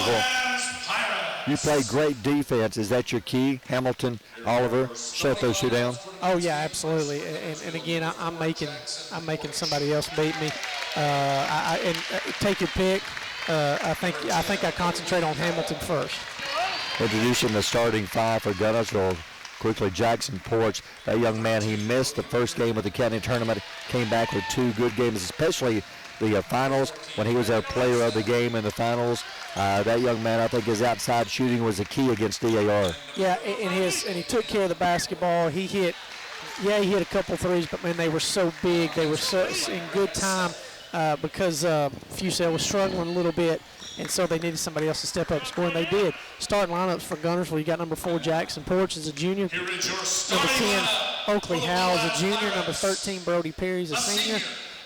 Guntersville. You play great defense. Is that your key? Hamilton, Oliver, shut those two down? Oh, yeah, absolutely. And again, I'm making somebody else beat me. And take your pick. I think I concentrate on Hamilton first. Introducing the starting five for Guntersville. Quickly, Jackson Porch, that young man, he missed the first game of the county tournament, came back with 2 good games, especially the finals when he was our player of the game in the finals. That young man, I think his outside shooting was a key against DAR. Yeah, and he took care of the basketball. He hit a couple threes, but man, they were so big. They were so in good time because Fusil was struggling a little bit, and so they needed somebody else to step up and score, and they did. Starting lineups for Guntersville, you got number 4, Jackson Porch as a junior. Number 10, Oakley Howell is a junior. Number 13, Brody Perry is a senior.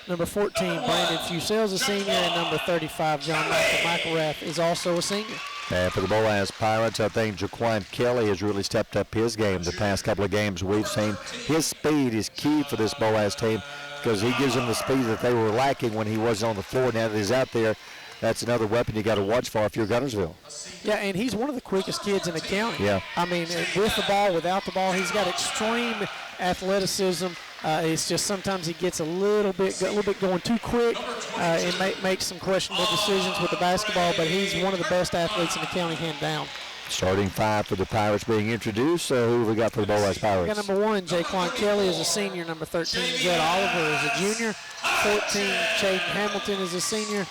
Number 14, Brandon Fusil is a senior. And number 35, John McElrath is also a senior. And for the Boaz Pirates, I think Jaquan Kelly has really stepped up his game the past couple of games we've seen. His speed is key for this Boaz team because he gives them the speed that they were lacking when he wasn't on the floor. Now that he's out there, that's another weapon you got to watch for if you're Guntersville. Yeah, and he's one of the quickest kids in the county. Yeah. I mean, with the ball, without the ball, he's got extreme athleticism. It's just sometimes he gets a little bit going too quick and makes some questionable decisions with the basketball, but he's one of the best athletes in the county, hand down. Starting five for the Pirates being introduced. Who have we got for the Boaz Pirates? We got number 1, Jaquan Kelly is a senior. Number 13, Jed Oliver is a junior. 14, Chaden Hamilton is a senior.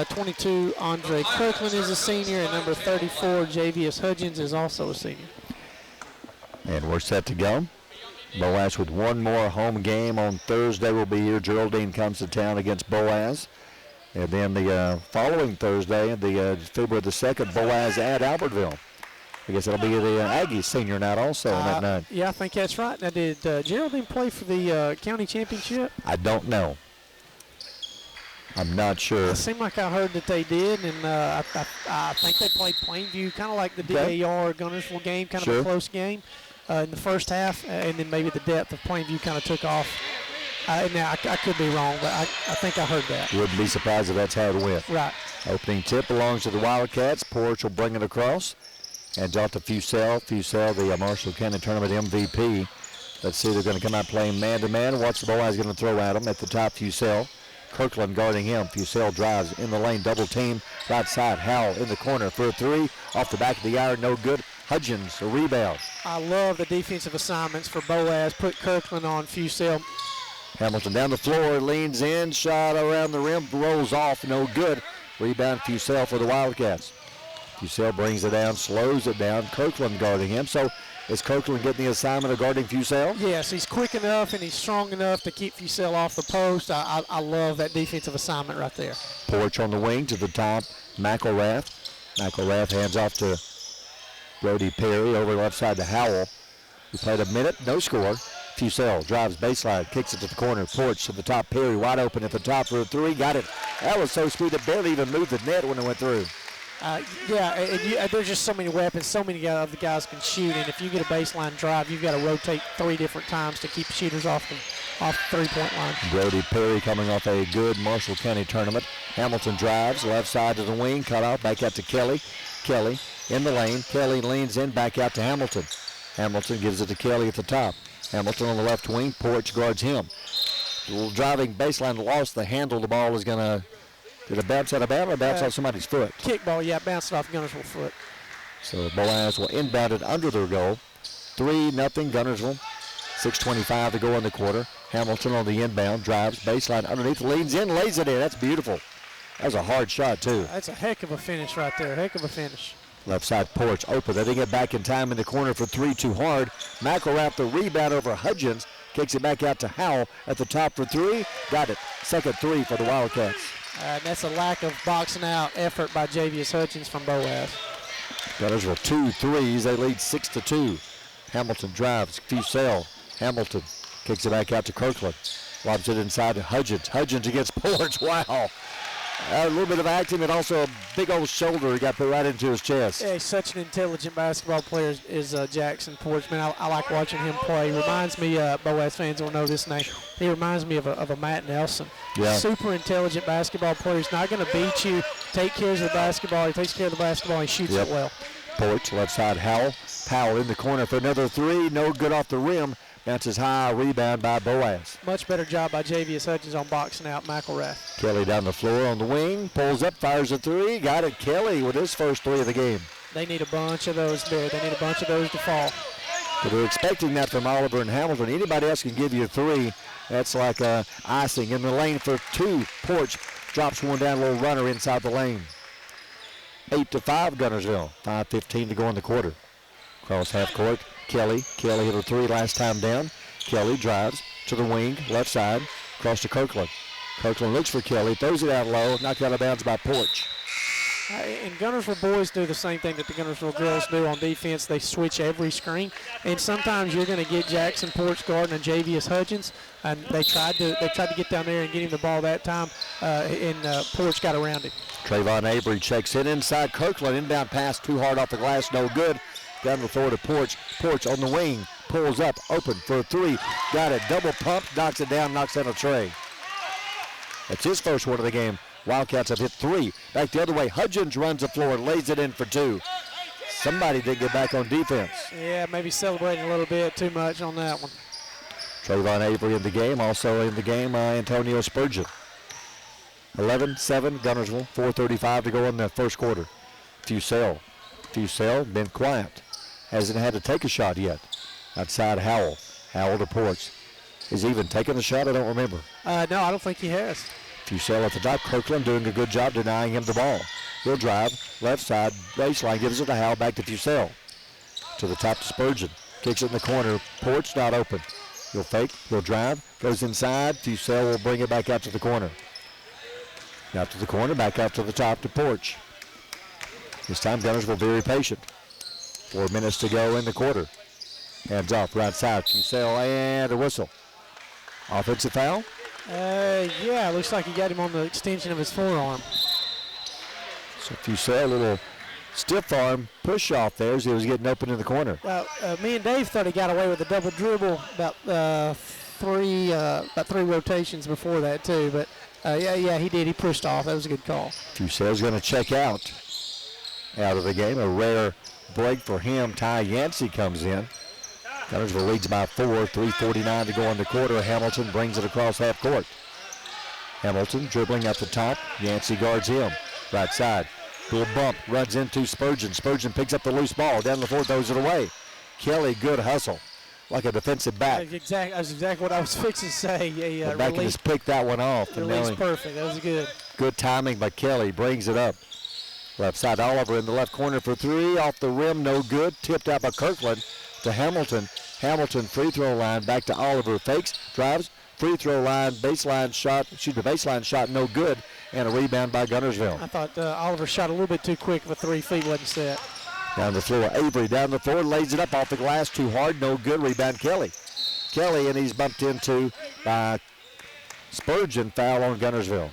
22, Andre Kirkland is a senior. And number 34, Javius Hudgens is also a senior. And we're set to go. Boaz with one more home game on Thursday will be here. Geraldine comes to town against Boaz. And then the following Thursday, the February the 2nd, Boaz at Albertville. I guess it'll be the Aggies senior night also on that night. Yeah, I think that's right. Now, did Geraldine play for the county championship? I don't know. I'm not sure. It seemed like I heard that they did, and I think they played Plainview, kind of like the DAR Guntersville game, kind of a close game in the first half, and then maybe the depth of Plainview kind of took off. Now, I could be wrong, but I think I heard that. Wouldn't be surprised if that's how it went. Right. Opening tip belongs to the Wildcats. Porch will bring it across. And off to Fusil, the Marshall County Tournament MVP. Let's see, they're going to come out playing man-to-man. Watch the Boaz going to throw at him at the top, Fusil. Kirkland guarding him. Fusil drives in the lane, double team. Right side, Howell in the corner for a 3. Off the back of the iron, no good. Hudgens, a rebound. I love the defensive assignments for Boaz. Put Kirkland on Fusil. Hamilton down the floor, leans in, shot around the rim, rolls off, no good. Rebound Fusil for the Wildcats. Fusil brings it down, slows it down. Kirkland guarding him. So is Kirkland getting the assignment of guarding Fusil? Yes, he's quick enough and he's strong enough to keep Fusil off the post. I love that defensive assignment right there. Porch on the wing to the top. McElrath. McElrath hands off to Brody Perry over left side to Howell. We played a minute, no score. Fusil drives baseline, kicks it to the corner. Porch to the top. Perry wide open at the top for a 3. Got it. That was so sweet. It barely even moved the net when it went through. There's just so many weapons. So many other guys can shoot, and if you get a baseline drive, you've got to rotate 3 different times to keep shooters off the 3-point line. Brody Perry coming off a good Marshall County tournament. Hamilton drives left side to the wing, cut out, back out to Kelly. Kelly in the lane. Kelly leans in, back out to Hamilton. Hamilton gives it to Kelly at the top. Hamilton on the left wing. Porch guards him. A little driving baseline, lost the handle. The ball is going to. Did it bounce out of bounds or bounce off somebody's foot? Kickball, yeah, bounced off Guntersville foot. So Boaz will inbound it under their goal. 3-0 Guntersville. 6:25 to go in the quarter. Hamilton on the inbound, drives, baseline underneath, leans in, lays it in. That's beautiful. That was a hard shot, too. That's a heck of a finish right there, heck of a finish. Left side Porch open. They didn't get back in time in the corner for 3 too hard. McElrath the rebound over Hudgens. Kicks it back out to Howell at the top for 3. Got it. Second 3 for the Wildcats. That's a lack of boxing out effort by Javius Hudgens from Boaz. Guntersville 2 threes. They lead 6-2. Hamilton drives. Fusil. Hamilton kicks it back out to Kirkland. Lobs it inside to Hudgens. Hudgens against Porch. Wow. A little bit of acting and also a big old shoulder he got put right into his chest. Yeah, he's such an intelligent basketball player is Jackson Porch. Man, I like watching him play. He reminds me, Boaz fans will know this name, he reminds me of a Matt Nelson. Yeah. Super intelligent basketball player. He's not going to beat you, take care of the basketball. He takes care of the basketball. He shoots it well. Porch, left side, Howell. Powell in the corner for another three. No good off the rim. Bounces high, rebound by Boaz. Much better job by Javius Hutchins on boxing out McElrath. Kelly down the floor on the wing, pulls up, fires a three. Got it, Kelly with his first three of the game. They need a bunch of those, Barry. They need a bunch of those to fall. But we're expecting that from Oliver and Hamilton. Anybody else can give you a three. That's like icing. In the lane for two. Porch drops one down, a little runner inside the lane. 8-5 Guntersville. 5:15 to go in the quarter. Cross half court. Kelly hit a three last time down. Kelly drives to the wing, left side, across to Kirkland. Kirkland looks for Kelly, throws it out low, knocked out of bounds by Porch. And Guntersville boys do the same thing that the Guntersville girls do on defense. They switch every screen, and sometimes you're going to get Jackson Porch guarding and Javius Hutchins, and they tried to get down there and get him the ball that time, and Porch got around him. Trayvon Avery checks in inside Kirkland, inbound pass too hard off the glass, no good. Down the floor to Porch. Porch on the wing, pulls up, open for a three. Got it, double pump, knocks it down, knocks down a tray. That's his first one of the game. Wildcats have hit three. Back the other way, Hudgens runs the floor and lays it in for two. Somebody did get back on defense. Yeah, maybe celebrating a little bit too much on that one. Trayvon Avery in the game, also in the game, Antonio Spurgeon. 11-7 Guntersville, 4:35 to go in the first quarter. Fusell been quiet. Hasn't had to take a shot yet. Outside Howell. Howell to Porch. Has he even taken a shot? I don't remember. No, I don't think he has. Fusell at the top. Kirkland doing a good job denying him the ball. He'll drive. Left side. Baseline. Gives it to Howell. Back to Fusell. To the top to Spurgeon. Kicks it in the corner. Porch not open. He'll fake. He'll drive. Goes inside. Fusell will bring it back out to the corner. Out to the corner. Back out to the top to Porch. This time Guntersville very patient. 4 minutes to go in the quarter. Hands off right side. Fusell and a whistle. Offensive foul? Yeah, it looks like he got him on the extension of his forearm. So Fusell, a little stiff arm push off there as he was getting open in the corner. Me and Dave thought he got away with a double dribble about three rotations before that too. But yeah, he did. He pushed off. That was a good call. Fusell's going to check out of the game. A rare break for him. Ty Yancey comes in. Guntersville leads by 4, 3:49 to go in the quarter. Hamilton brings it across half court. Hamilton dribbling at the top. Yancey guards him. Right side. Little bump. Runs into Spurgeon. Spurgeon picks up the loose ball. Down the floor, throws it away. Kelly, good hustle. Like a defensive back. That's exactly what I was fixing to say. The back just picked that one off. Release perfect. That was good. Good timing by Kelly. Brings it up. Left side, Oliver in the left corner for three. Off the rim, no good. Tipped out by Kirkland to Hamilton. Hamilton free throw line, back to Oliver. Fakes, drives, free throw line, baseline shot, no good. And a rebound by Guntersville. I thought Oliver shot a little bit too quick for 3 feet, wasn't set. Down the floor, Avery down the floor, lays it up off the glass, too hard, no good. Rebound Kelly. And he's bumped into by Spurgeon. Foul on Guntersville.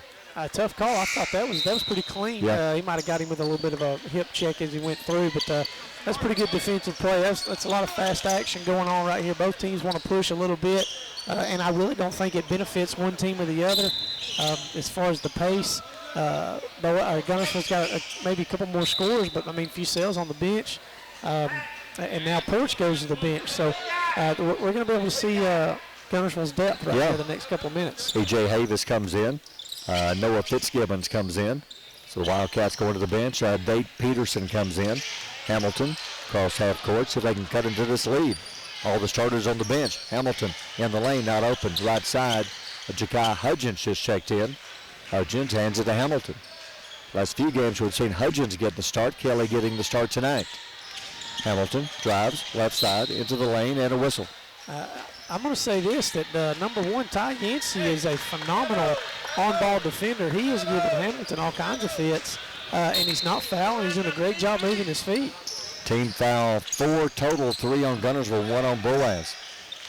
Tough call. I thought that was pretty clean. Yeah. He might have got him with a little bit of a hip check as he went through, but that's pretty good defensive play. That's a lot of fast action going on right here. Both teams want to push a little bit, and I really don't think it benefits one team or the other as far as the pace. Guntersville's got maybe a couple more scorers, but I mean, Fusell's on the bench, and now Porch goes to the bench. So we're going to be able to see Guntersville's depth right here the next couple of minutes. A.J. Havis comes in. Noah Fitzgibbons comes in. So the Wildcats going to the bench. Date Peterson comes in. Hamilton across half court so they can cut into this lead. All the starters on the bench. Hamilton in the lane, not open. Right side, Ja'Kai Hudgens just checked in. Hudgens hands it to Hamilton. Last few games we've seen Hudgens get the start. Kelly getting the start tonight. Hamilton drives left side into the lane and a whistle. I'm going to say this, that number 1, Ty Yancey, is a phenomenal on-ball defender. He is giving Hamilton all kinds of fits, and he's not fouling. He's doing a great job moving his feet. Team foul 4 total, 3 on Guntersville, 1 on Boaz.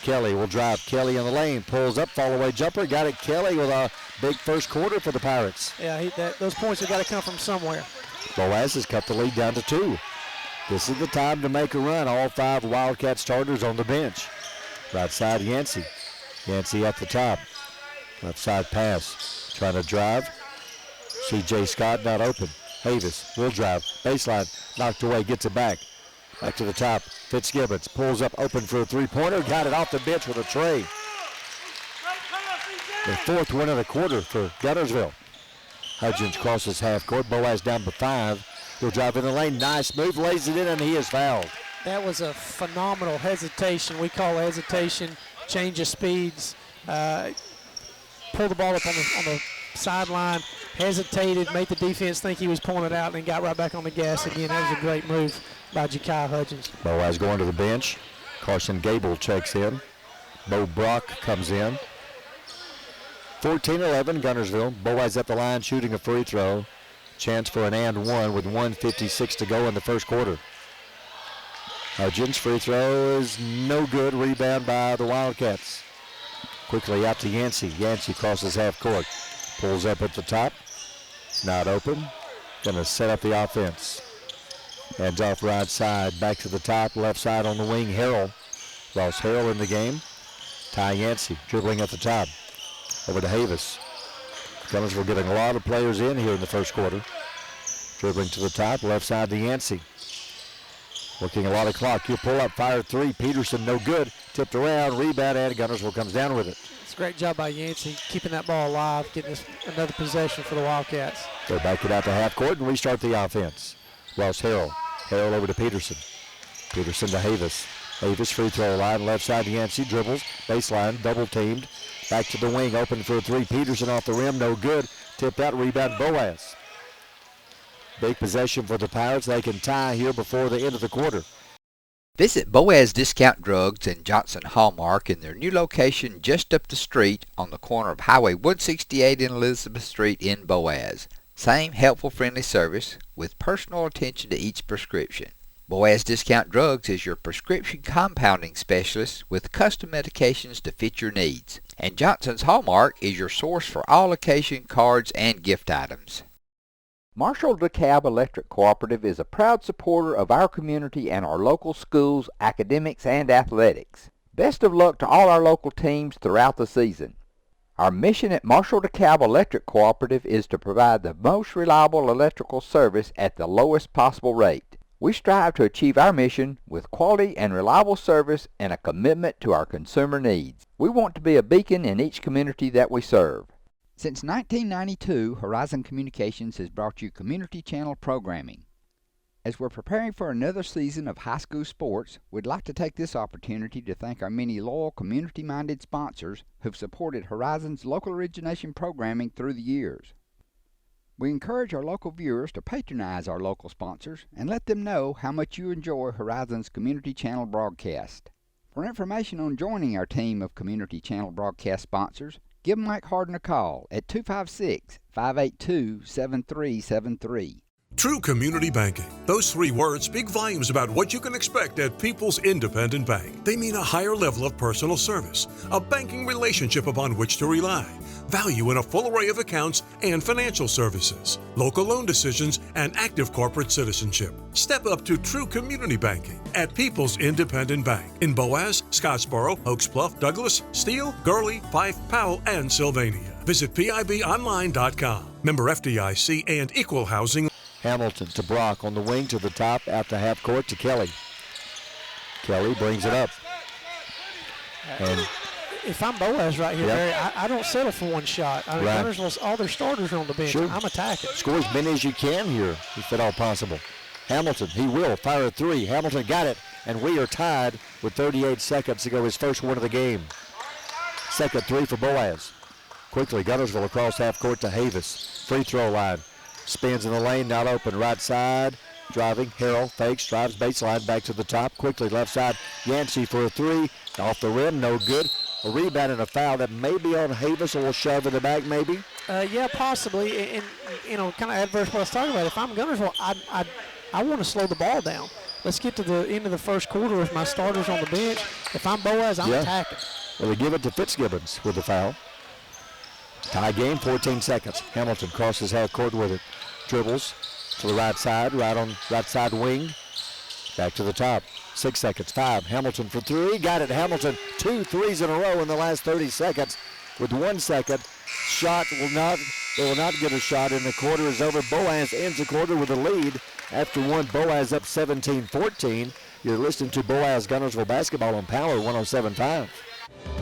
Kelly will drive. Kelly in the lane. Pulls up. Fall away jumper. Got it. Kelly with a big first quarter for the Pirates. Yeah, those points have got to come from somewhere. Boaz has cut the lead down to 2. This is the time to make a run. All 5 Wildcat starters on the bench. Right side, Yancey. Yancey at the top. Left side pass. Trying to drive. C.J. Scott not open. Havis will drive. Baseline. Knocked away. Gets it back. Back to the top. Fitzgibbons pulls up open for a three-pointer. Got it off the bench with a tray. The 4th win of the quarter for Guntersville. Hudgens crosses half court. Boaz down by 5. He'll drive in the lane. Nice move. Lays it in, and he is fouled. That was a phenomenal hesitation. We call hesitation change of speeds. Pulled the ball up on the sideline, hesitated, made the defense think he was pulling it out, and then got right back on the gas again. That was a great move by Ja'Kai Hudgens. Boaz going to the bench. Carson Gable checks in. Bo Brock comes in. 14-11 Guntersville. Boaz at the line shooting a free throw. Chance for an and one with 1:56 to go in the first quarter. Hudgens' free throw is no good. Rebound by the Wildcats. Quickly out to Yancey. Yancey crosses half court. Pulls up at the top. Not open. Gonna set up the offense. Hands off right side. Back to the top. Left side on the wing. Harrell. Lost Harrell in the game. Ty Yancey dribbling at the top. Over to Havis. Guntersville getting a lot of players in here in the first quarter. Dribbling to the top. Left side to Yancey. Working a lot of clock. He'll pull up. Fire 3. Peterson no good. Tipped around. Rebound and Guntersville comes down with it. It's a great job by Yancey keeping that ball alive, getting another possession for the Wildcats. They back it out to half court and restart the offense. Lost Harrell. Harrell over to Peterson. Peterson to Havis. Havis free throw line. Left side to Yancey. Dribbles. Baseline. Double teamed. Back to the wing. Open for a 3. Peterson off the rim. No good. Tipped out. Rebound Boaz. Big possession for the Pirates. They can tie here before the end of the quarter. Visit Boaz Discount Drugs and Johnson Hallmark in their new location just up the street on the corner of Highway 168 and Elizabeth Street in Boaz. Same helpful, friendly service with personal attention to each prescription. Boaz Discount Drugs is your prescription compounding specialist with custom medications to fit your needs. And Johnson's Hallmark is your source for all occasion cards and gift items. Marshall DeKalb Electric Cooperative is a proud supporter of our community and our local schools, academics, and athletics. Best of luck to all our local teams throughout the season. Our mission at Marshall DeKalb Electric Cooperative is to provide the most reliable electrical service at the lowest possible rate. We strive to achieve our mission with quality and reliable service and a commitment to our consumer needs. We want to be a beacon in each community that we serve. Since 1992, Horizon Communications has brought you community channel programming. As we're preparing for another season of high school sports, we'd like to take this opportunity to thank our many loyal community-minded sponsors who've supported Horizon's local origination programming through the years. We encourage our local viewers to patronize our local sponsors and let them know how much you enjoy Horizon's community channel broadcast. For information on joining our team of community channel broadcast sponsors, give Mike Harden a call at 256-582-7373. True community banking. Those 3 words speak volumes about what you can expect at People's Independent Bank. They mean a higher level of personal service, a banking relationship upon which to rely, value in a full array of accounts and financial services, local loan decisions, and active corporate citizenship. Step up to true community banking at People's Independent Bank in Boaz, Scottsboro, Oaks Bluff, Douglas, Steele, Gurley, Fife, Powell, and Sylvania. Visit PIBonline.com. Member FDIC and Equal Housing. Hamilton to Brock on the wing to the top, out to half court to Kelly. Kelly brings it up. And if I'm Boaz right here, Barry, I don't settle for one shot. I mean, Guntersville's, all their starters are on the bench. Sure. I'm attacking. Score as many as you can here, if at all possible. Hamilton, he will fire a 3. Hamilton got it, and we are tied with 38 seconds to go. His first one of the game. Second 3 for Boaz. Quickly, Guntersville across half court to Havis. Free throw line. Spins in the lane, not open. Right side, driving. Harrell fakes, drives baseline, back to the top. Quickly, left side. Yancey for a 3. Off the rim, no good. A rebound and a foul that may be on Havis, a little shove in the back maybe. Yeah, possibly. And kind of adverse what I was talking about. If I'm Guntersville, I want to slow the ball down. let's get to the end of the first quarter with my starters on the bench. If I'm Boaz, I'm attacking. Well, they give it to Fitzgibbons with the foul. Tie game, 14 seconds. Hamilton crosses half court with it. Dribbles to the right side wing. Back to the top. 6 seconds. 5. Hamilton for 3. Got it. Hamilton 2 threes in a row in the last 30 seconds. With 1 second. Shot will not. They will not get a shot, and the quarter is over. Boaz ends the quarter with a lead. After one, Boaz up 17-14. You're listening to Boaz Guntersville basketball on Power 107.5.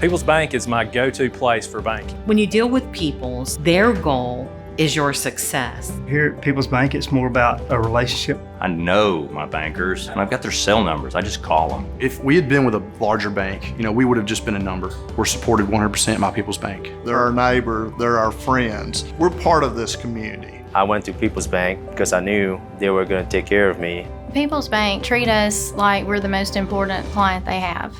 People's Bank is my go-to place for banking. When you deal with People's, their goal is your success. Here at People's Bank, it's more about a relationship. I know my bankers, and I've got their cell numbers. I just call them. If we had been with a larger bank, we would have just been a number. We're supported 100% by People's Bank. They're our neighbor, they're our friends. We're part of this community. I went to People's Bank because I knew they were going to take care of me. People's Bank treat us like we're the most important client they have.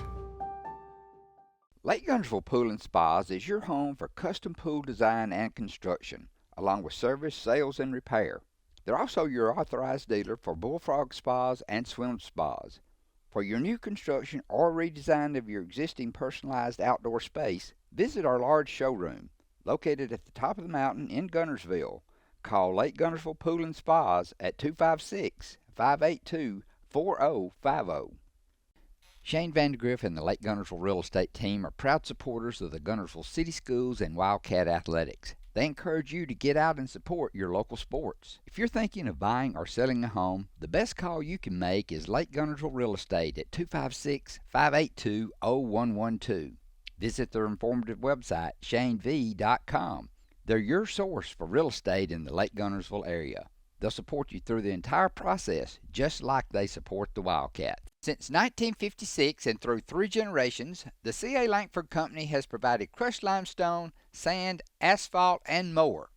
Lake Guntersville Pool and Spas is your home for custom pool design and construction, along with service, sales, and repair. They're also your authorized dealer for bullfrog spas and swim spas. For your new construction or redesign of your existing personalized outdoor space, visit our large showroom, located at the top of the mountain in Guntersville. Call Lake Guntersville Pool and Spas at 256-582-4050. Shane Vandegrift and the Lake Guntersville Real Estate Team are proud supporters of the Guntersville City Schools and Wildcat Athletics. They encourage you to get out and support your local sports. If you're thinking of buying or selling a home, the best call you can make is Lake Guntersville Real Estate at 256-582-0112. Visit their informative website, shanev.com. They're your source for real estate in the Lake Guntersville area. They'll support you through the entire process, just like they support the Wildcat. Since 1956 and through 3 generations, the C.A. Langford Company has provided crushed limestone, sand, asphalt, and more.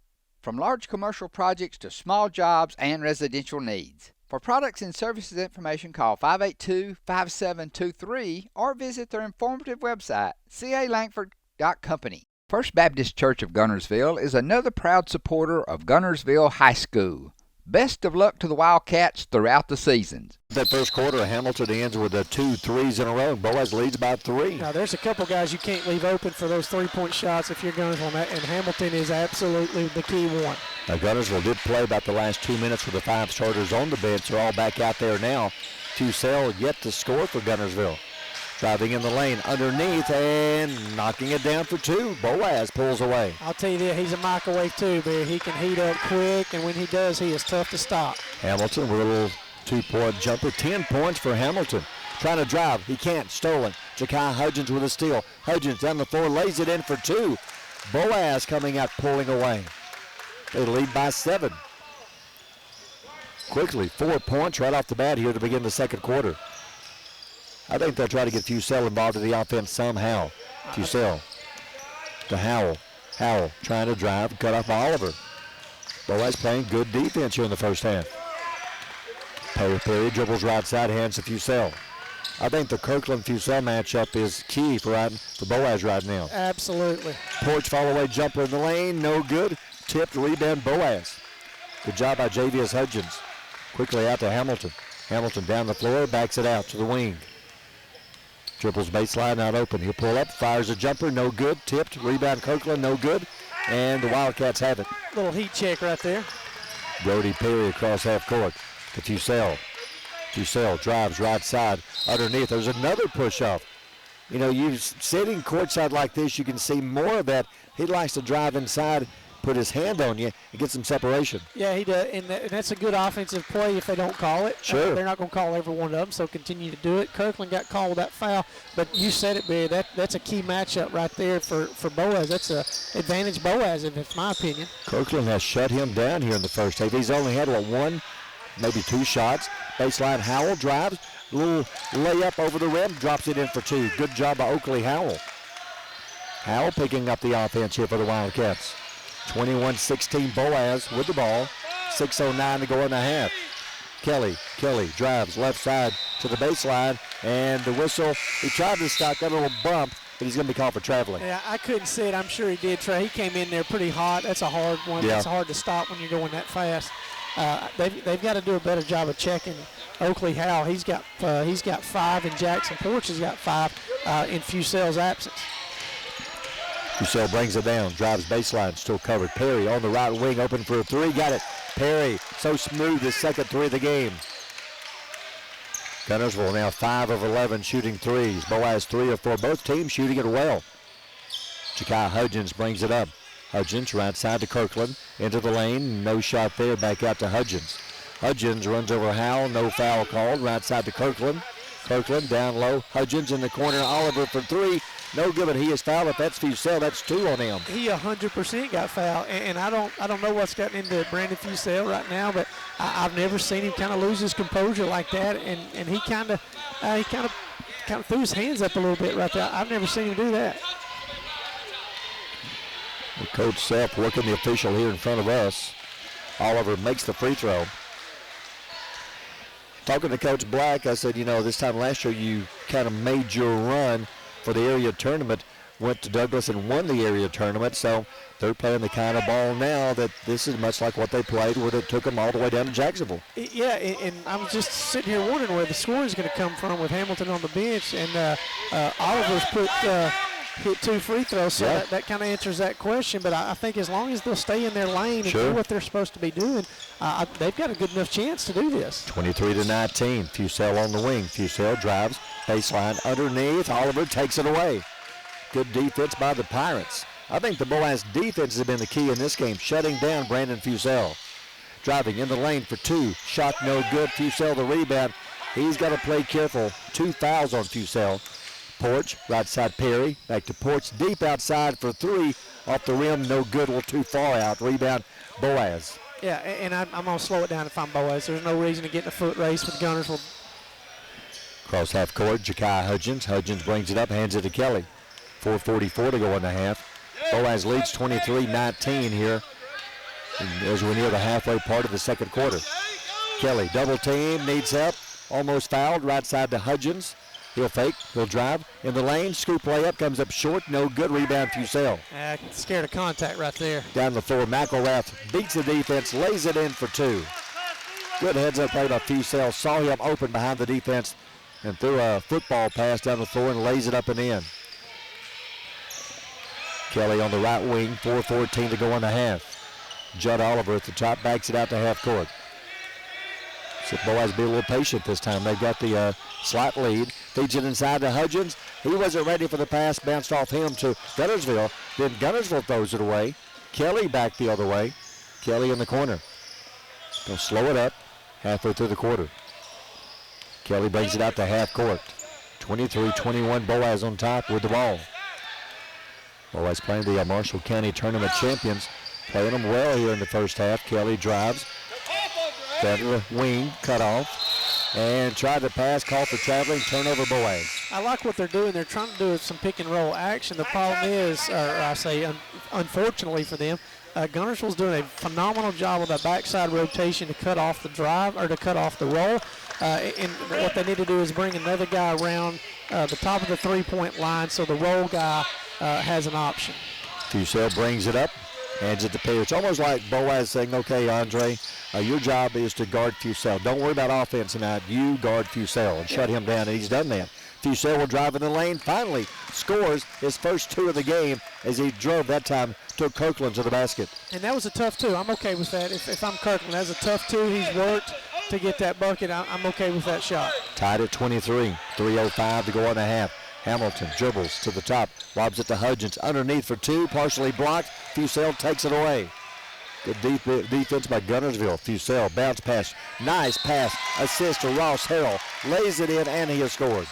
From large commercial projects to small jobs and residential needs. For products and services information, call 582-5723 or visit their informative website, calangford.company. First Baptist Church of Guntersville is another proud supporter of Guntersville High School. Best of luck to the Wildcats throughout the seasons. That first quarter, Hamilton ends with 2 threes in a row. Boaz leads by 3. Now, there's a couple guys you can't leave open for those three-point shots if you're Guntersville, and Hamilton is absolutely the key one. Now, Guntersville did play about the last 2 minutes with the 5 starters on the bench. They're all back out there now. Fusel yet to score for Guntersville. Driving in the lane underneath and knocking it down for 2. Boaz pulls away. I'll tell you this, he's a microwave too, but he can heat up quick, and when he does, he is tough to stop. Hamilton with a little 2-point jumper. 10 points for Hamilton. Trying to drive. He can't. Stolen. Ja'Kai Hudgens with a steal. Hudgens down the floor, lays it in for 2. Boaz coming out, pulling away. They lead by 7. Quickly, 4 points right off the bat here to begin the second quarter. I think they'll try to get Fusel involved in the offense somehow. Fusel to Howell. Howell trying to drive, cut off by Oliver. Boaz playing good defense here in the first half. Perry dribbles right side, hands to Fusel. I think the Kirkland-Fusel matchup is key for Boaz right now. Absolutely. Porch follow-away jumper in the lane, no good. Tipped, rebound, Boaz. Good job by Javius Hudgens. Quickly out to Hamilton. Hamilton down the floor, backs it out to the wing. Dribbles baseline, not open. He'll pull up, fires a jumper, no good. Tipped, rebound Kirkland, no good. And the Wildcats have it. Little heat check right there. Brody Perry across half court to Fusel. Fusel drives right side underneath. There's another push-off. You sitting courtside like this, you can see more of that. He likes to drive inside, put his hand on you, and get some separation. Yeah, he does, and that's a good offensive play if they don't call it. Sure. They're not going to call every one of them, so continue to do it. Kirkland got called with that foul, but you said it, Barry. That's a key matchup right there for Boaz. That's a advantage Boaz, in my opinion. Kirkland has shut him down here in the first half. He's only had 1, maybe 2 shots. Baseline Howell drives, little layup over the rim, drops it in for 2. Good job by Oakley Howell. Howell picking up the offense here for the Wildcats. 21-16 Boaz with the ball. 6:09 to go in the half. Kelly drives left side to the baseline, and the whistle. He tried to stop that little bump, but he's going to be called for traveling. Yeah, I couldn't see it. I'm sure he did, Trey. He came in there pretty hot. That's a hard one. Yeah. It's hard to stop when you're going that fast. they've got to do a better job of checking Oakley Howell. He's got 5, and Jackson Porch has got 5 in Fusel's absence. Fusel brings it down, drives baseline, still covered. Perry on the right wing, open for a 3, got it. Perry, so smooth, his second 3 of the game. Guntersville now 5 of 11 shooting threes. Boaz 3 of 4, both teams shooting it well. Ja'Kai Hudgens brings it up. Hudgens right side to Kirkland, into the lane, no shot there, back out to Hudgens. Hudgens runs over Howell, no foul called, right side to Kirkland. Kirkland down low, Hudgens in the corner, Oliver for 3. No good, but he is fouled. If that's Fusel, that's 2 on him. He 100% got fouled, and I don't know what's gotten into Brandon Fusel right now, but I've never seen him kind of lose his composure like that, and he kind of threw his hands up a little bit right there. I've never seen him do that. Well, Coach Self working the official here in front of us. Oliver makes the free throw. Talking to Coach Black, I said, this time last year you kind of made your run for the area tournament, went to Douglas and won the area tournament, so they're playing the kind of ball now that this is much like what they played where it took them all the way down to Jacksonville. Yeah, and I'm just sitting here wondering where the scoring is going to come from with Hamilton on the bench, and Oliver's hit 2 free throws, so that kind of answers that question. But I think as long as they'll stay in their lane and do what they're supposed to be doing, they've got a good enough chance to do this. 23-19, Fusel on the wing. Fusel drives, baseline underneath. Oliver takes it away. Good defense by the Pirates. I think the Boaz defense has been the key in this game, shutting down Brandon Fusel. Driving in the lane for 2. Shot no good. Fusel the rebound. He's got to play careful. 2 fouls on Fusel. Porch, right side Perry, back to Porch, deep outside for 3, off the rim, no good, a little too far out. Rebound, Boaz. Yeah, and I'm going to slow it down if I'm Boaz. There's no reason to get in a foot race with Guntersville. Cross half court, Ja'Kai Hudgens. Hudgens brings it up, hands it to Kelly. 4:44 to go in the half. Boaz leads 23-19 here as we're near the halfway part of the second quarter. Kelly, double team, needs help, almost fouled, right side to Hudgens. He'll fake, he'll drive in the lane, scoop layup, comes up short, no good, rebound Fusel. Scared of contact right there. Down the floor, McElrath beats the defense, lays it in for 2. Good heads-up play by Fusel, saw him open behind the defense and threw a football pass down the floor and lays it up and in. Kelly on the right wing, 4:14 to go in the half. Judd Oliver at the top, backs it out to half court. So Boaz be a little patient this time. They've got the slight lead. Feeds it inside to Hudgens. He wasn't ready for the pass. Bounced off him to Guntersville. Then Guntersville throws it away. Kelly back the other way. Kelly in the corner. They'll slow it up halfway through the quarter. Kelly brings it out to half court. 23-21, Boaz on top with the ball. Boaz playing the Marshall County Tournament champions. Playing them well here in the first half. Kelly drives. Down to the wing, cut off, and tried to pass, called for traveling, turnover Boaz. I like what they're doing. They're trying to do some pick and roll action. The problem is, or I say unfortunately for them, Guntersville's doing a phenomenal job with that backside rotation to cut off the drive or to cut off the roll. And what they need to do is bring another guy around the top of the three-point line so the roll guy has an option. Fusel brings it up. Hands it to Perry. It's almost like Boaz saying, okay, Andre, your job is to guard Fusel. Don't worry about offense tonight. You guard Fusel and shut him down, and he's done that. Fusel will drive in the lane, finally scores his first 2 of the game as he drove that time, took Kirkland to the basket. And that was a tough 2. I'm okay with that. If I'm Kirkland, that's a tough 2. He's worked to get that bucket. I'm okay with that shot. Tied at 23, 3:05 to go in the half. Hamilton dribbles to the top, lobs it to Hudgens, underneath for 2, partially blocked. Fusel takes it away. Good defense by Guntersville. Fusel, bounce pass, nice pass, assist to Ross Harrell, lays it in, and he has scored.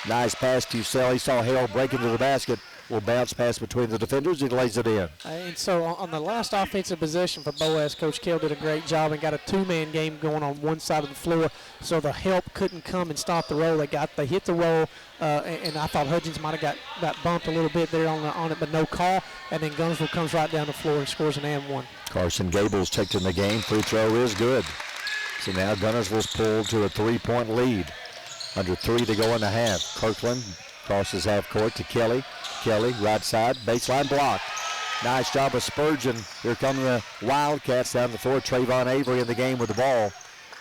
Nice pass, Fusel. He saw Harrell break into the basket. Will bounce pass between the defenders. He lays it in. And so on the last offensive possession for Boaz, Coach Kell did a great job and got a 2-man game going on one side of the floor, so the help couldn't come and stop the roll. They hit the roll, and I thought Hudgens might have got bumped a little bit there on it, but no call. And then Guntersville comes right down the floor and scores an and-one. Carson Gables checked in the game. Free throw is good. So now Guntersville's pulled to a 3-point lead. Under 3 to go in the half. Kirkland crosses half court to Kelly. Kelly, right side, baseline block. Nice job of Spurgeon. Here come the Wildcats down the floor. Trayvon Avery in the game with the ball.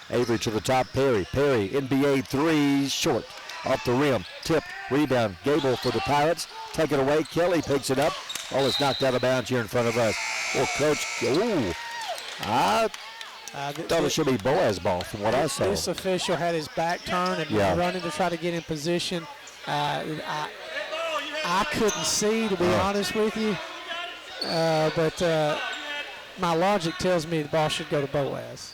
Avery to the top. Perry. Perry, NBA three, short. Off the rim. Tipped. Rebound. Gable for the Pirates. Take it away. Kelly picks it up. Oh, it's knocked out of bounds here in front of us. Well, Coach, I thought it should be Boaz ball from what I saw. This official had his back turned and was running to try to get in position. I couldn't see, to be honest with you, but my logic tells me the ball should go to Boaz.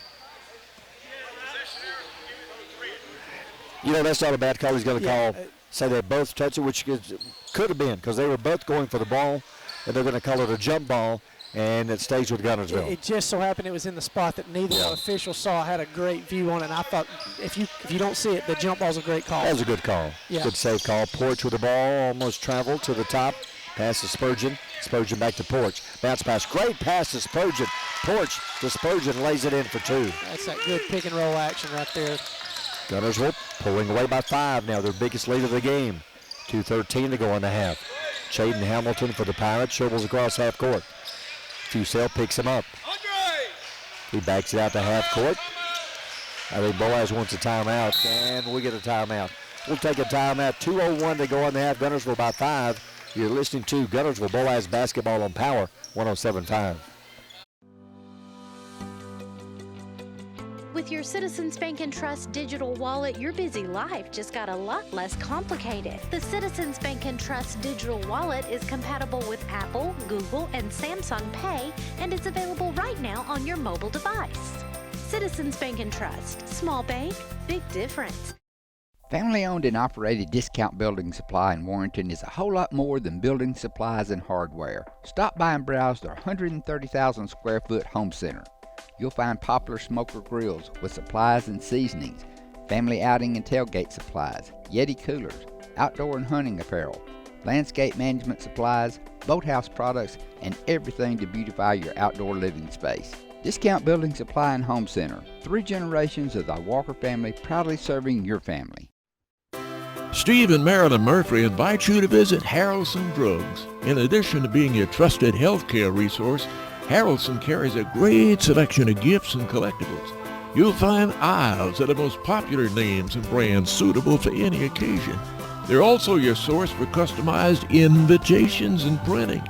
You know, that's not a bad call. He's going to call, say they both touched it, which could have been because they were both going for the ball, and they're going to call it a jump ball, and it stays with Guntersville. It just so happened it was in the spot that neither official saw. I had a great view on it, and I thought if you don't see it, the jump ball's a great call. That was a good call. Yeah. Good safe call. Porch with the ball, almost traveled to the top. Pass to Spurgeon. Spurgeon back to Porch. Bounce pass. Great pass to Spurgeon. Porch to Spurgeon, lays it in for two. That's that good pick and roll action right there. Guntersville pulling away by 5 now, their biggest lead of the game. 2:13 to go in the half. Chaden Hamilton for the Pirates, shovels across half court. Fusel picks him up. He backs it out to half court. I think Boaz wants a timeout, and we get a timeout. We'll take a timeout. 2:01 to go in the half. Guntersville by 5. You're listening to Guntersville Boaz basketball on Power 107.5. With your Citizens Bank and Trust digital wallet, your busy life just got a lot less complicated. The Citizens Bank and Trust digital wallet is compatible with Apple, Google, and Samsung Pay, and is available right now on your mobile device. Citizens Bank and Trust. Small bank, big difference. Family-owned and operated Discount Building Supply in Warrenton is a whole lot more than building supplies and hardware. Stop by and browse their 130,000 square foot home center. You'll find popular smoker grills with supplies and seasonings, family outing and tailgate supplies, Yeti coolers, outdoor and hunting apparel, landscape management supplies, boathouse products, and everything to beautify your outdoor living space. Discount Building Supply and Home Center. 3 generations of the Walker family proudly serving your family. Steve and Marilyn Murphy invite you to visit Harrelson Drugs. In addition to being your trusted healthcare resource, Harrelson carries a great selection of gifts and collectibles. You'll find aisles of the most popular names and brands suitable for any occasion. They're also your source for customized invitations and printing.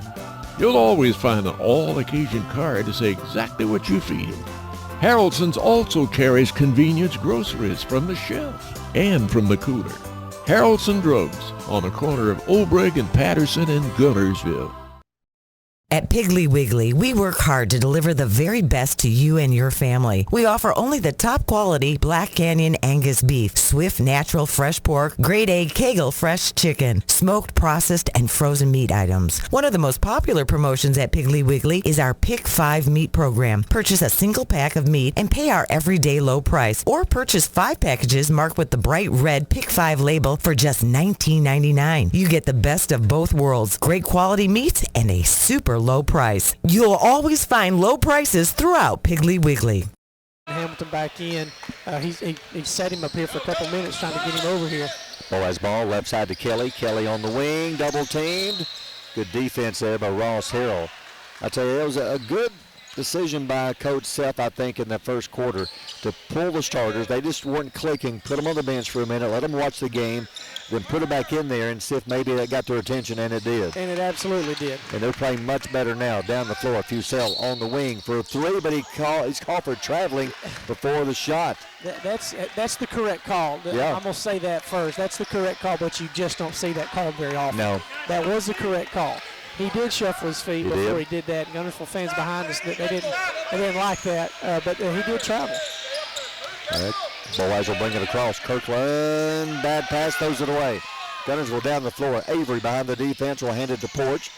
You'll always find an all-occasion card to say exactly what you feel. Harrelson's also carries convenience groceries from the shelf and from the cooler. Harrelson Drugs on the corner of Obrig and Patterson in Guntersville. At Piggly Wiggly, we work hard to deliver the very best to you and your family. We offer only the top quality Black Canyon Angus beef, Swift natural fresh pork, grade A Kegel fresh chicken, smoked, processed, and frozen meat items. One of the most popular promotions at Piggly Wiggly is our Pick 5 meat program. Purchase a single pack of meat and pay our everyday low price, or purchase 5 packages marked with the bright red Pick 5 label for just $19.99. You get the best of both worlds, great quality meats and a super low price. You'll always find low prices throughout Piggly Wiggly. Hamilton back in. He set him up here for a couple minutes trying to get him over here. Boaz ball left side to Kelly. Kelly on the wing, double teamed. Good defense there by Ross Harrell. I tell you, it was a good decision by Coach Seth, I think, in the first quarter to pull the starters. They just weren't clicking. Put them on the bench for a minute, let them watch the game, then put it back in there and see if maybe that got their attention, and it did. And it absolutely did. And they're playing much better now. Down the floor, Fusel on the wing for a 3, but he's called for traveling before the shot. That's the correct call. Yeah. I'm going to say that first. That's the correct call, but you just don't see that called very often. No. That was the correct call. He did shuffle his feet before he did that. Guntersville fans behind us, they didn't like that, but he did travel. All right, Boaz will bring it across. Kirkland, bad pass, throws it away. Guntersville down the floor. Avery behind the defense will hand it to Porch.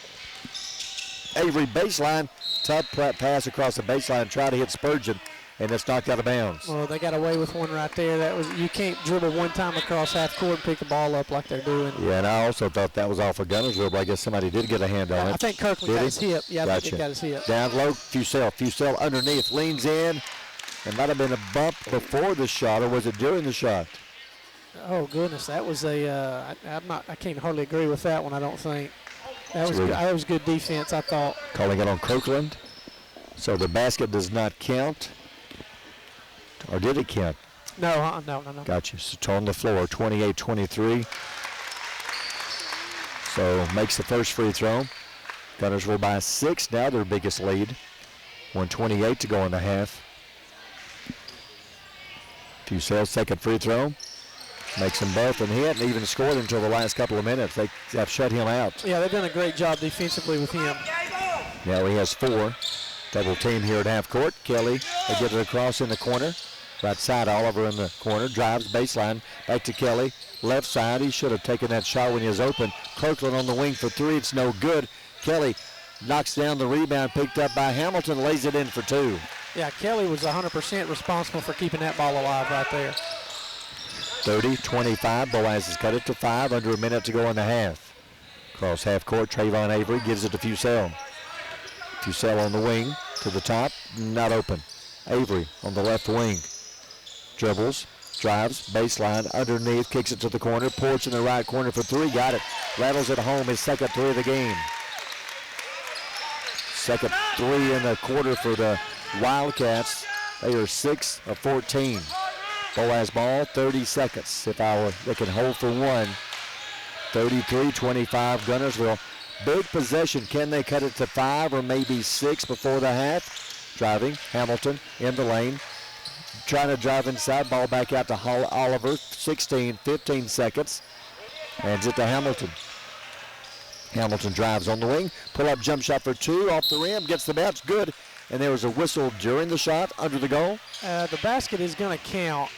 Avery baseline, tough pass across the baseline, try to hit Spurgeon, and it's knocked out of bounds. Well, they got away with one right there. You can't dribble one time across half court and pick the ball up like they're doing. Yeah, and I also thought that was off of Guntersville, but I guess somebody did get a hand on it. I think Kirkland got his hip. Yeah, I think he got his hip. Down low, Fusel underneath, leans in. It might have been a bump before the shot, or was it during the shot? Oh goodness, that was I can't hardly agree with that one. I don't think. That was good. That was good defense, I thought. Calling it on Kirkland. So the basket does not count. Or did it count? No. Gotcha. So on the floor, 28-23. So makes the first free throw. Guntersville by 6, now their biggest lead. 1:28 to go in the half. Fusel's second free throw. Makes them both, and he hadn't even scored until the last couple of minutes. They have shut him out. Yeah, they've done a great job defensively with him. Now he has 4. Double team here at half court. Kelly, they get it across in the corner. Right side, Oliver in the corner. Drives baseline. Back to Kelly. Left side, he should have taken that shot when he was open. Kirkland on the wing for 3. It's no good. Kelly knocks down the rebound, picked up by Hamilton, lays it in for 2. Yeah, Kelly was 100% responsible for keeping that ball alive right there. 30-25. Boaz has cut it to 5. Under a minute to go in the half. Across half court, Trayvon Avery gives it to Fusel. Fusel on the wing to the top, not open. Avery on the left wing. Dribbles, drives, baseline, underneath, kicks it to the corner. Porch in the right corner for 3, got it. Rattles it home, his second 3 of the game. Second 3 in the quarter for the Wildcats. They are 6 of 14. Boaz ball, 30 seconds. They can hold for 1. 33-25 Guntersville. Big possession. Can they cut it to 5 or maybe 6 before the half? Driving, Hamilton in the lane. Trying to drive inside, ball back out to Oliver. 15 seconds. Hands it to Hamilton. Hamilton drives on the wing. Pull-up jump shot for 2. Off the rim, gets the bounce, good. And there was a whistle during the shot, under the goal. The basket is going to count.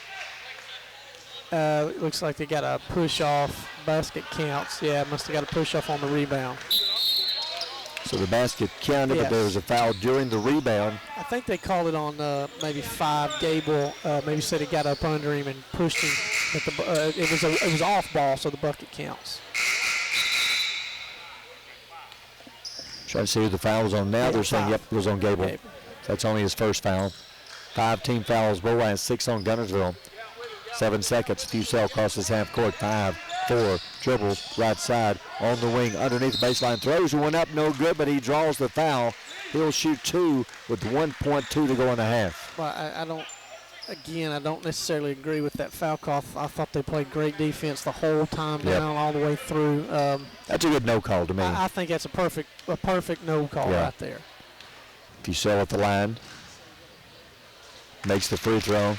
It looks like they got a push-off. Basket counts. Yeah, must have got a push-off on the rebound. So the basket counted, yes. But there was a foul during the rebound. I think they called it on maybe 5. Gable maybe said he got up under him and pushed him, but it was off ball, so the bucket counts. Trying to see who the foul was on now. They're saying, yep, it was on Gable. So that's only his first foul. 5 team fouls. Boaz 6 on Guntersville. 7 seconds. Fusel crosses half court. 5, 4, dribbles, right side, on the wing, underneath the baseline. Throws one up, no good, but he draws the foul. He'll shoot 2 with 1.2 to go in the half. Well, I don't necessarily agree with that foul call. I thought they played great defense the whole time down, all the way through. That's a good no call to me. I think that's a perfect no call right there. Fusel at the line. Makes the free throw.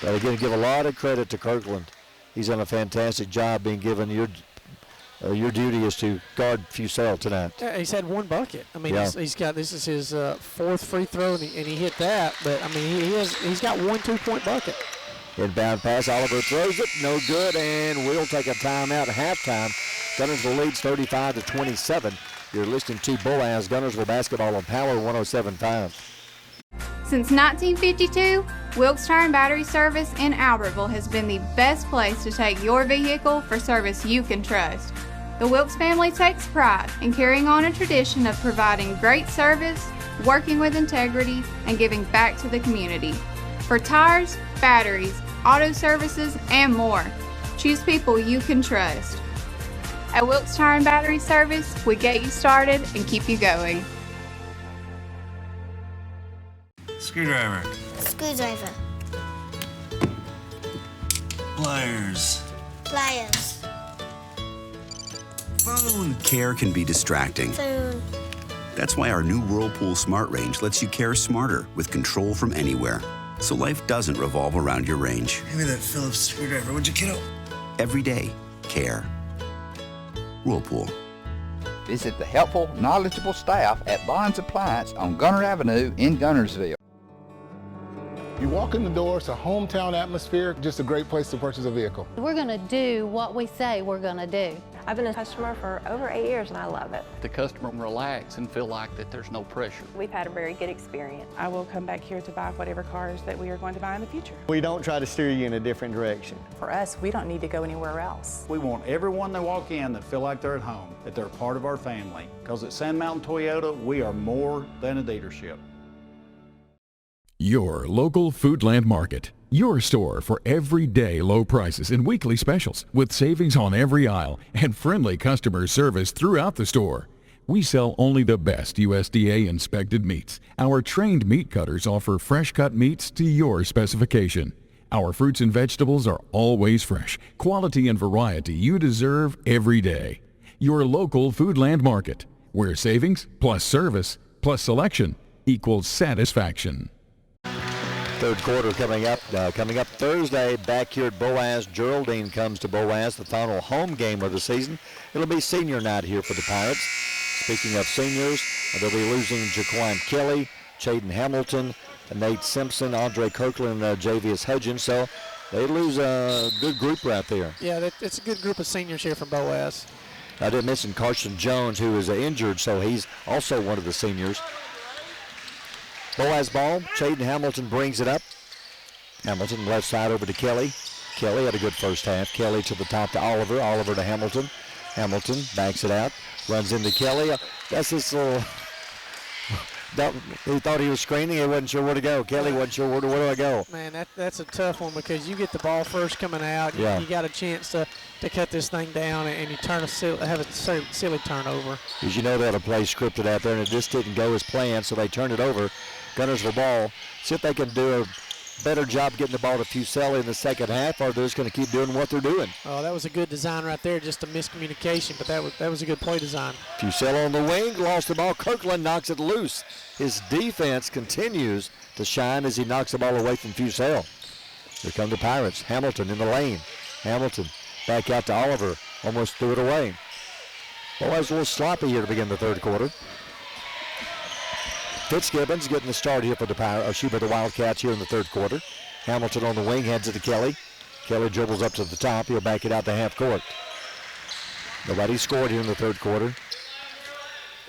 But again, give a lot of credit to Kirkland. He's done a fantastic job being given your duty is to guard Fusel tonight. Yeah, he's had 1 bucket. I mean, he's got, this is his 4th free throw, and he hit that. But I mean, he's got 1 2-point bucket. Inbound pass, Oliver throws it, no good, and we'll take a timeout at halftime. Guntersville leads 35-27. You're listening to Boaz Guntersville basketball on Power 107.5. Since 1952, Wilkes Tire and Battery Service in Albertville has been the best place to take your vehicle for service you can trust. The Wilkes family takes pride in carrying on a tradition of providing great service, working with integrity, and giving back to the community. For tires, batteries, auto services, and more, choose people you can trust. At Wilkes Tire and Battery Service, we get you started and keep you going. Screwdriver. Screwdriver. Pliers. Pliers. Phone. Care can be distracting. Phone. That's why our new Whirlpool Smart Range lets you care smarter with control from anywhere. So life doesn't revolve around your range. Give me that Phillips screwdriver, would you, kiddo? Every day, care. Whirlpool. Visit the helpful, knowledgeable staff at Bond's Appliance on Gunner Avenue in Guntersville. You walk in the door, it's a hometown atmosphere, just a great place to purchase a vehicle. We're going to do what we say we're going to do. I've been a customer for over 8 years and I love it. The customer can relax and feel like that there's no pressure. We've had a very good experience. I will come back here to buy whatever cars that we are going to buy in the future. We don't try to steer you in a different direction. For us, we don't need to go anywhere else. We want everyone that walk in that feel like they're at home, that they're part of our family. Because at Sand Mountain Toyota, we are more than a dealership. Your local Foodland Market. Your store for everyday low prices and weekly specials with savings on every aisle and friendly customer service throughout the store. We sell only the best USDA inspected meats. Our trained meat cutters offer fresh cut meats to your specification. Our fruits and vegetables are always fresh, quality and variety you deserve every day. Your local Foodland Market, where savings plus service plus selection equals satisfaction. Third quarter coming up Thursday back here at Boaz. Geraldine comes to Boaz, the final home game of the season. It'll be senior night here for the Pirates. Speaking of seniors, they'll be losing Jaquan Kelly, Chaden Hamilton, Nate Simpson, Andre Kirkland, Javius Hudgens. So they lose a good group right there. Yeah, it's a good group of seniors here from Boaz. I did mention Carson Jones, who is injured, so he's also one of the seniors. Boaz ball. Chaden Hamilton brings it up. Hamilton left side over to Kelly. Kelly had a good first half. Kelly to the top to Oliver. Oliver to Hamilton. Hamilton backs it out. Runs into Kelly. That's this little... He thought he was screening. He wasn't sure where to go. Kelly wasn't sure where do I go. Man, that's a tough one because you get the ball first coming out. You got a chance to cut this thing down, and you have a silly turnover. As you know, they had a play scripted out there, and it just didn't go as planned, so they turned it over. Guntersville ball. See if they can do a better job getting the ball to Fuseli in the second half, or they're just going to keep doing what they're doing. Oh, that was a good design right there, just a miscommunication, but that was a good play design. Fuseli on the wing, lost the ball. Kirkland knocks it loose. His defense continues to shine as he knocks the ball away from Fuseli. Here come the Pirates. Hamilton in the lane. Hamilton back out to Oliver. Almost threw it away. Boys a little sloppy here to begin the third quarter. Fitzgibbons getting the start here for the Wildcats here in the third quarter. Hamilton on the wing, heads it to Kelly. Kelly dribbles up to the top. He'll back it out to half court. Nobody scored here in the third quarter.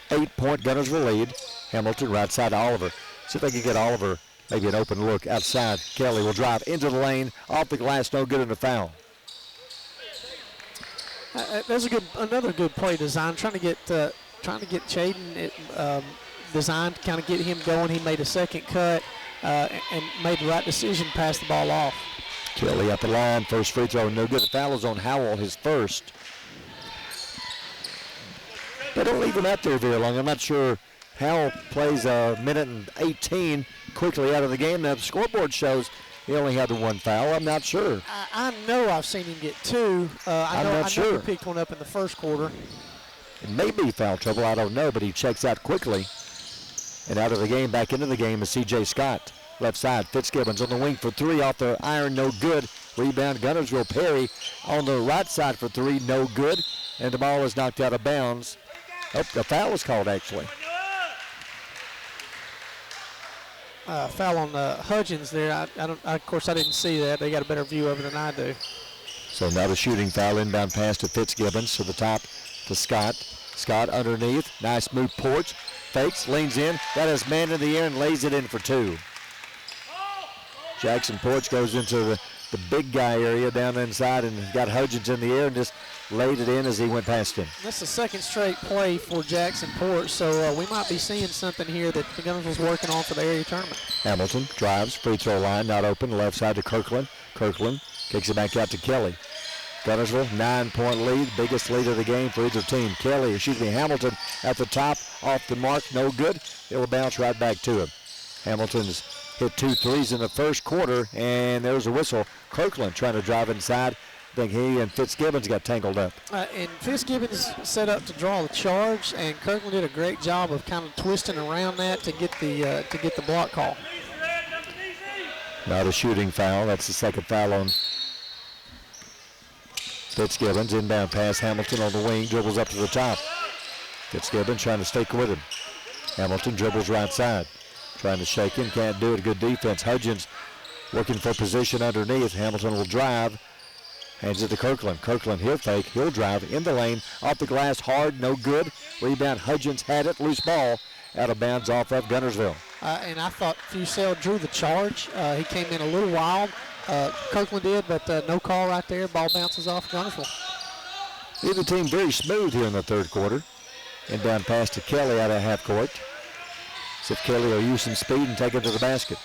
8-point Guntersville lead. Hamilton right side to Oliver. See if they can get Oliver maybe an open look outside. Kelly will drive into the lane, off the glass, no good in the foul. That's another good play design. Trying to get Chaden designed to kind of get him going. He made a second cut and made the right decision, passed the ball off. Kelly up the line, first free throw, no good. The foul is on Howell, his first. They don't leave him out there very long. I'm not sure. Howell plays a minute and 18 quickly out of the game. Now the scoreboard shows he only had the one foul. I'm not sure. I know I've seen him get two. I know he picked one up in the first quarter. It may be foul trouble, I don't know, but he checks out quickly. And out of the game, back into the game is C.J. Scott. Left side, Fitzgibbons on the wing for three off the iron, no good. Rebound, Guntersville. Perry on the right side for three, no good. And the ball is knocked out of bounds. Oh, the foul was called, actually. Foul on Hudgens there. Of course, I didn't see that. They got a better view of it than I do. So now the shooting foul, inbound pass to Fitzgibbons to the top to Scott. Scott underneath, nice move, Porch. Fakes, leans in, got his man in the air and lays it in for two. Jackson Porch goes into the big guy area down inside and got Hudgens in the air and just laid it in as he went past him. That's the second straight play for Jackson Porch, so we might be seeing something here that the Guntersville's working on for the area tournament. Hamilton drives, free throw line, not open, left side to Kirkland. Kirkland kicks it back out to Kelly. Guntersville, 9-point lead, biggest lead of the game for either team. Hamilton at the top, off the mark, no good. It will bounce right back to him. Hamilton's hit 2 threes in the first quarter, and there's a whistle. Kirkland trying to drive inside. I think he and Fitzgibbons got tangled up. And Fitzgibbons set up to draw the charge, and Kirkland did a great job of kind of twisting around that to get the block call. Not a shooting foul. That's the second foul on Fitzgibbons. Inbound pass, Hamilton on the wing, dribbles up to the top. Fitzgibbons trying to stick with him. Hamilton dribbles right side. Trying to shake him, can't do it. Good defense. Hudgens looking for position underneath. Hamilton will drive. Hands it to Kirkland. Kirkland, he'll fake. He'll drive in the lane. Off the glass, hard, no good. Rebound, Hudgens had it. Loose ball. Out of bounds off of Guntersville. And I thought Fusel drew the charge. He came in a little wild. Kirkland did, but no call right there. Ball bounces off Guntersville. Either team very smooth here in the third quarter. Inbound pass to Kelly out of half court. See if Kelly will use some speed and take it to the basket.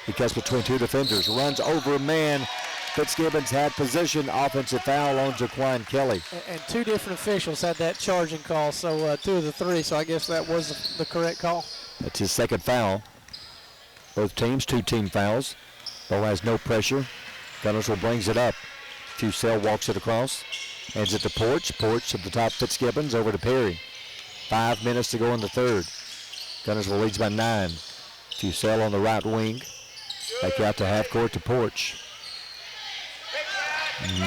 He cuts between two defenders, runs over a man. Fitzgibbons had position, offensive foul on Jaquan Kelly. And two different officials had that charging call, so 2 of the 3, so I guess that was the correct call. That's his second foul. Both teams, 2 team fouls. Boaz no pressure. Guntersville brings it up. Fusell walks it across. Hands it to Porch. Porch at the top, Fitzgibbons over to Perry. 5 minutes to go in the third. Guntersville leads by 9. Fusell on the right wing. Back out to half court to Porch.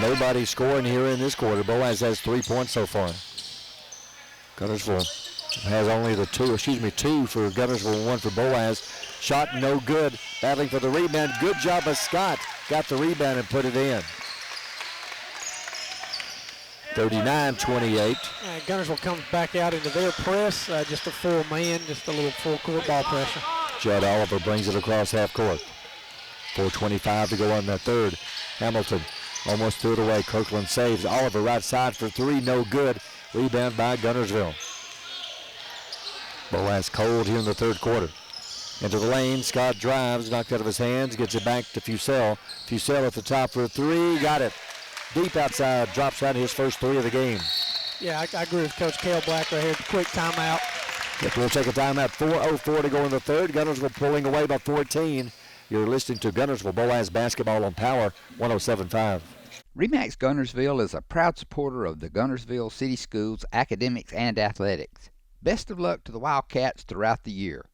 Nobody scoring here in this quarter. Boaz has 3 points so far. Guntersville has only two for Guntersville, 1 for Boaz. Shot no good. Battling for the rebound. Good job of Scott. Got the rebound and put it in. 39-28. Guntersville comes back out into their press. Just a full man, just a little full court ball pressure. Judd Oliver brings it across half court. 4:25 to go on the third. Hamilton almost threw it away. Kirkland saves. Oliver right side for 3, no good. Rebound by Guntersville. Boaz cold here in the third quarter. Into the lane, Scott drives, knocked out of his hands, gets it back to Fusell. Fusell at the top for 3, got it. Deep outside, drops out his first 3 of the game. Yeah, I agree with Coach Cale Black right here. Quick timeout. Yep, we'll take a timeout. 4:04 to go in the third. Guntersville pulling away by 14. You're listening to Guntersville Boaz basketball on Power 107.5. RE/MAX Guntersville is a proud supporter of the Guntersville City Schools academics and athletics. Best of luck to the Wildcats throughout the year.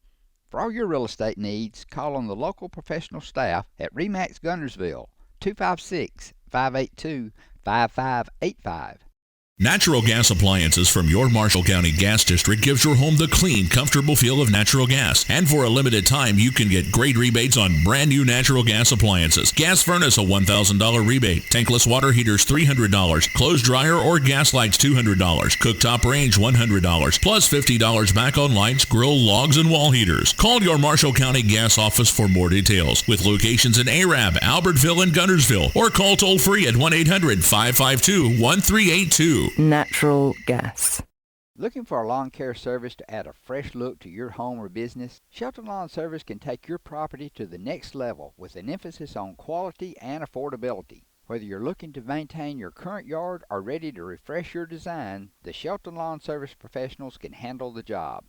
For all your real estate needs, call on the local professional staff at RE/MAX Guntersville, 256-582-5585. Natural gas appliances from your Marshall County Gas District gives your home the clean, comfortable feel of natural gas. And for a limited time, you can get great rebates on brand new natural gas appliances. Gas furnace, a $1,000 rebate. Tankless water heaters, $300. Clothes dryer or gas lights, $200. Cooktop range, $100. Plus $50 back on lights, grill, logs, and wall heaters. Call your Marshall County Gas office for more details. With locations in Arab, Albertville, and Guntersville. Or call toll free at 1-800-552-1382. Natural gas. Looking for a lawn care service to add a fresh look to your home or business? Shelton Lawn Service can take your property to the next level with an emphasis on quality and affordability. Whether you're looking to maintain your current yard or ready to refresh your design, the Shelton Lawn Service professionals can handle the job.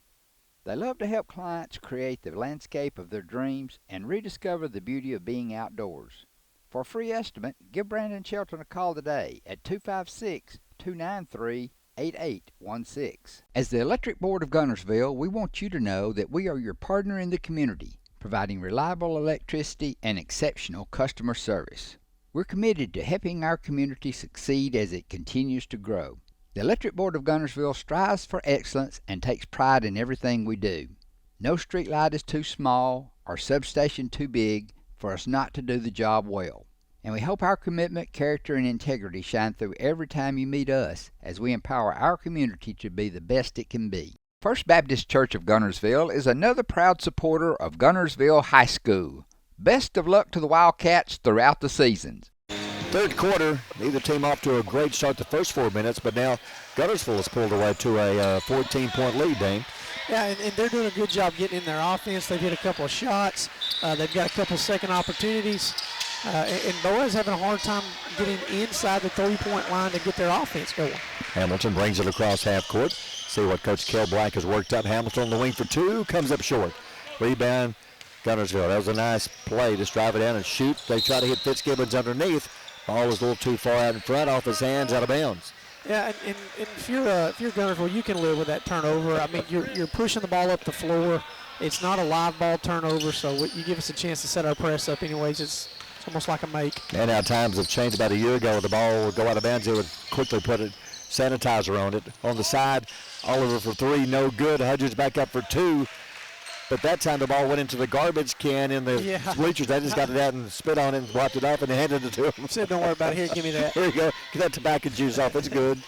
They love to help clients create the landscape of their dreams and rediscover the beauty of being outdoors. For a free estimate, give Brandon Shelton a call today at 256-293-8816. As the Electric Board of Guntersville, we want you to know that we are your partner in the community, providing reliable electricity and exceptional customer service. We're committed to helping our community succeed as it continues to grow. The Electric Board of Guntersville strives for excellence and takes pride in everything we do. No street light is too small or substation too big for us not to do the job well. And we hope our commitment, character, and integrity shine through every time you meet us as we empower our community to be the best it can be. First Baptist Church of Guntersville is another proud supporter of Guntersville High School. Best of luck to the Wildcats throughout the seasons. Third quarter, neither team off to a great start the first 4 minutes, but now Guntersville has pulled away to a 14-point lead, Dane. Yeah, and they're doing a good job getting in their offense. They've hit a couple of shots. They've got a couple second opportunities. And Boaz having a hard time getting inside the three-point line to get their offense going. Hamilton brings it across half court. See what Coach Kel Black has worked up. Hamilton on the wing for 2, comes up short. Rebound, Guntersville. That was a nice play. Just drive it down and shoot. They try to hit Fitzgibbons underneath. Ball was a little too far out in front, off his hands, out of bounds. Yeah, and if you're Guntersville, you can live with that turnover. I mean, you're pushing the ball up the floor. It's not a live ball turnover, so you give us a chance to set our press up anyways. It's almost like a make. And now times have changed. About a year ago, the ball would go out of bounds. They would quickly put a sanitizer on it. On the side, Oliver for 3, no good. Hudgens back up for 2. But that time the ball went into the garbage can in the bleachers. They just got it out and spit on it and wiped it off and handed it to him. Said, don't worry about it. Here, give me that. Here you go. Get that tobacco juice off. It's good.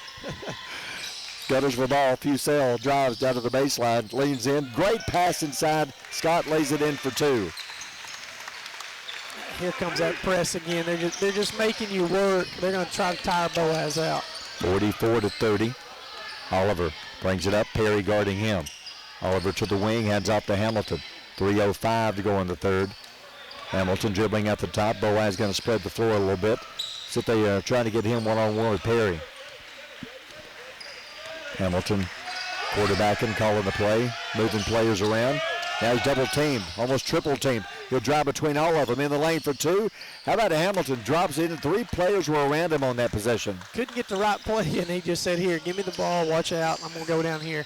Guntersville ball. Fusell drives down to the baseline, leans in. Great pass inside. Scott lays it in for 2. Here comes that press again. They're just making you work. They're going to try to tire Boaz out. 44-30. Oliver brings it up. Perry guarding him. Oliver to the wing, hands off to Hamilton. 3:05 to go in the third. Hamilton dribbling at the top. Boaz going to spread the floor a little bit. See if they are trying to get him one-on-one with Perry. Hamilton quarterbacking, calling the play, moving players around. Now he's double teamed, almost triple teamed. He'll drive between all of them in the lane for two. How about Hamilton drops in? 3 players were around him on that possession. Couldn't get the right play, and he just said, here, give me the ball, watch out, I'm going to go down here.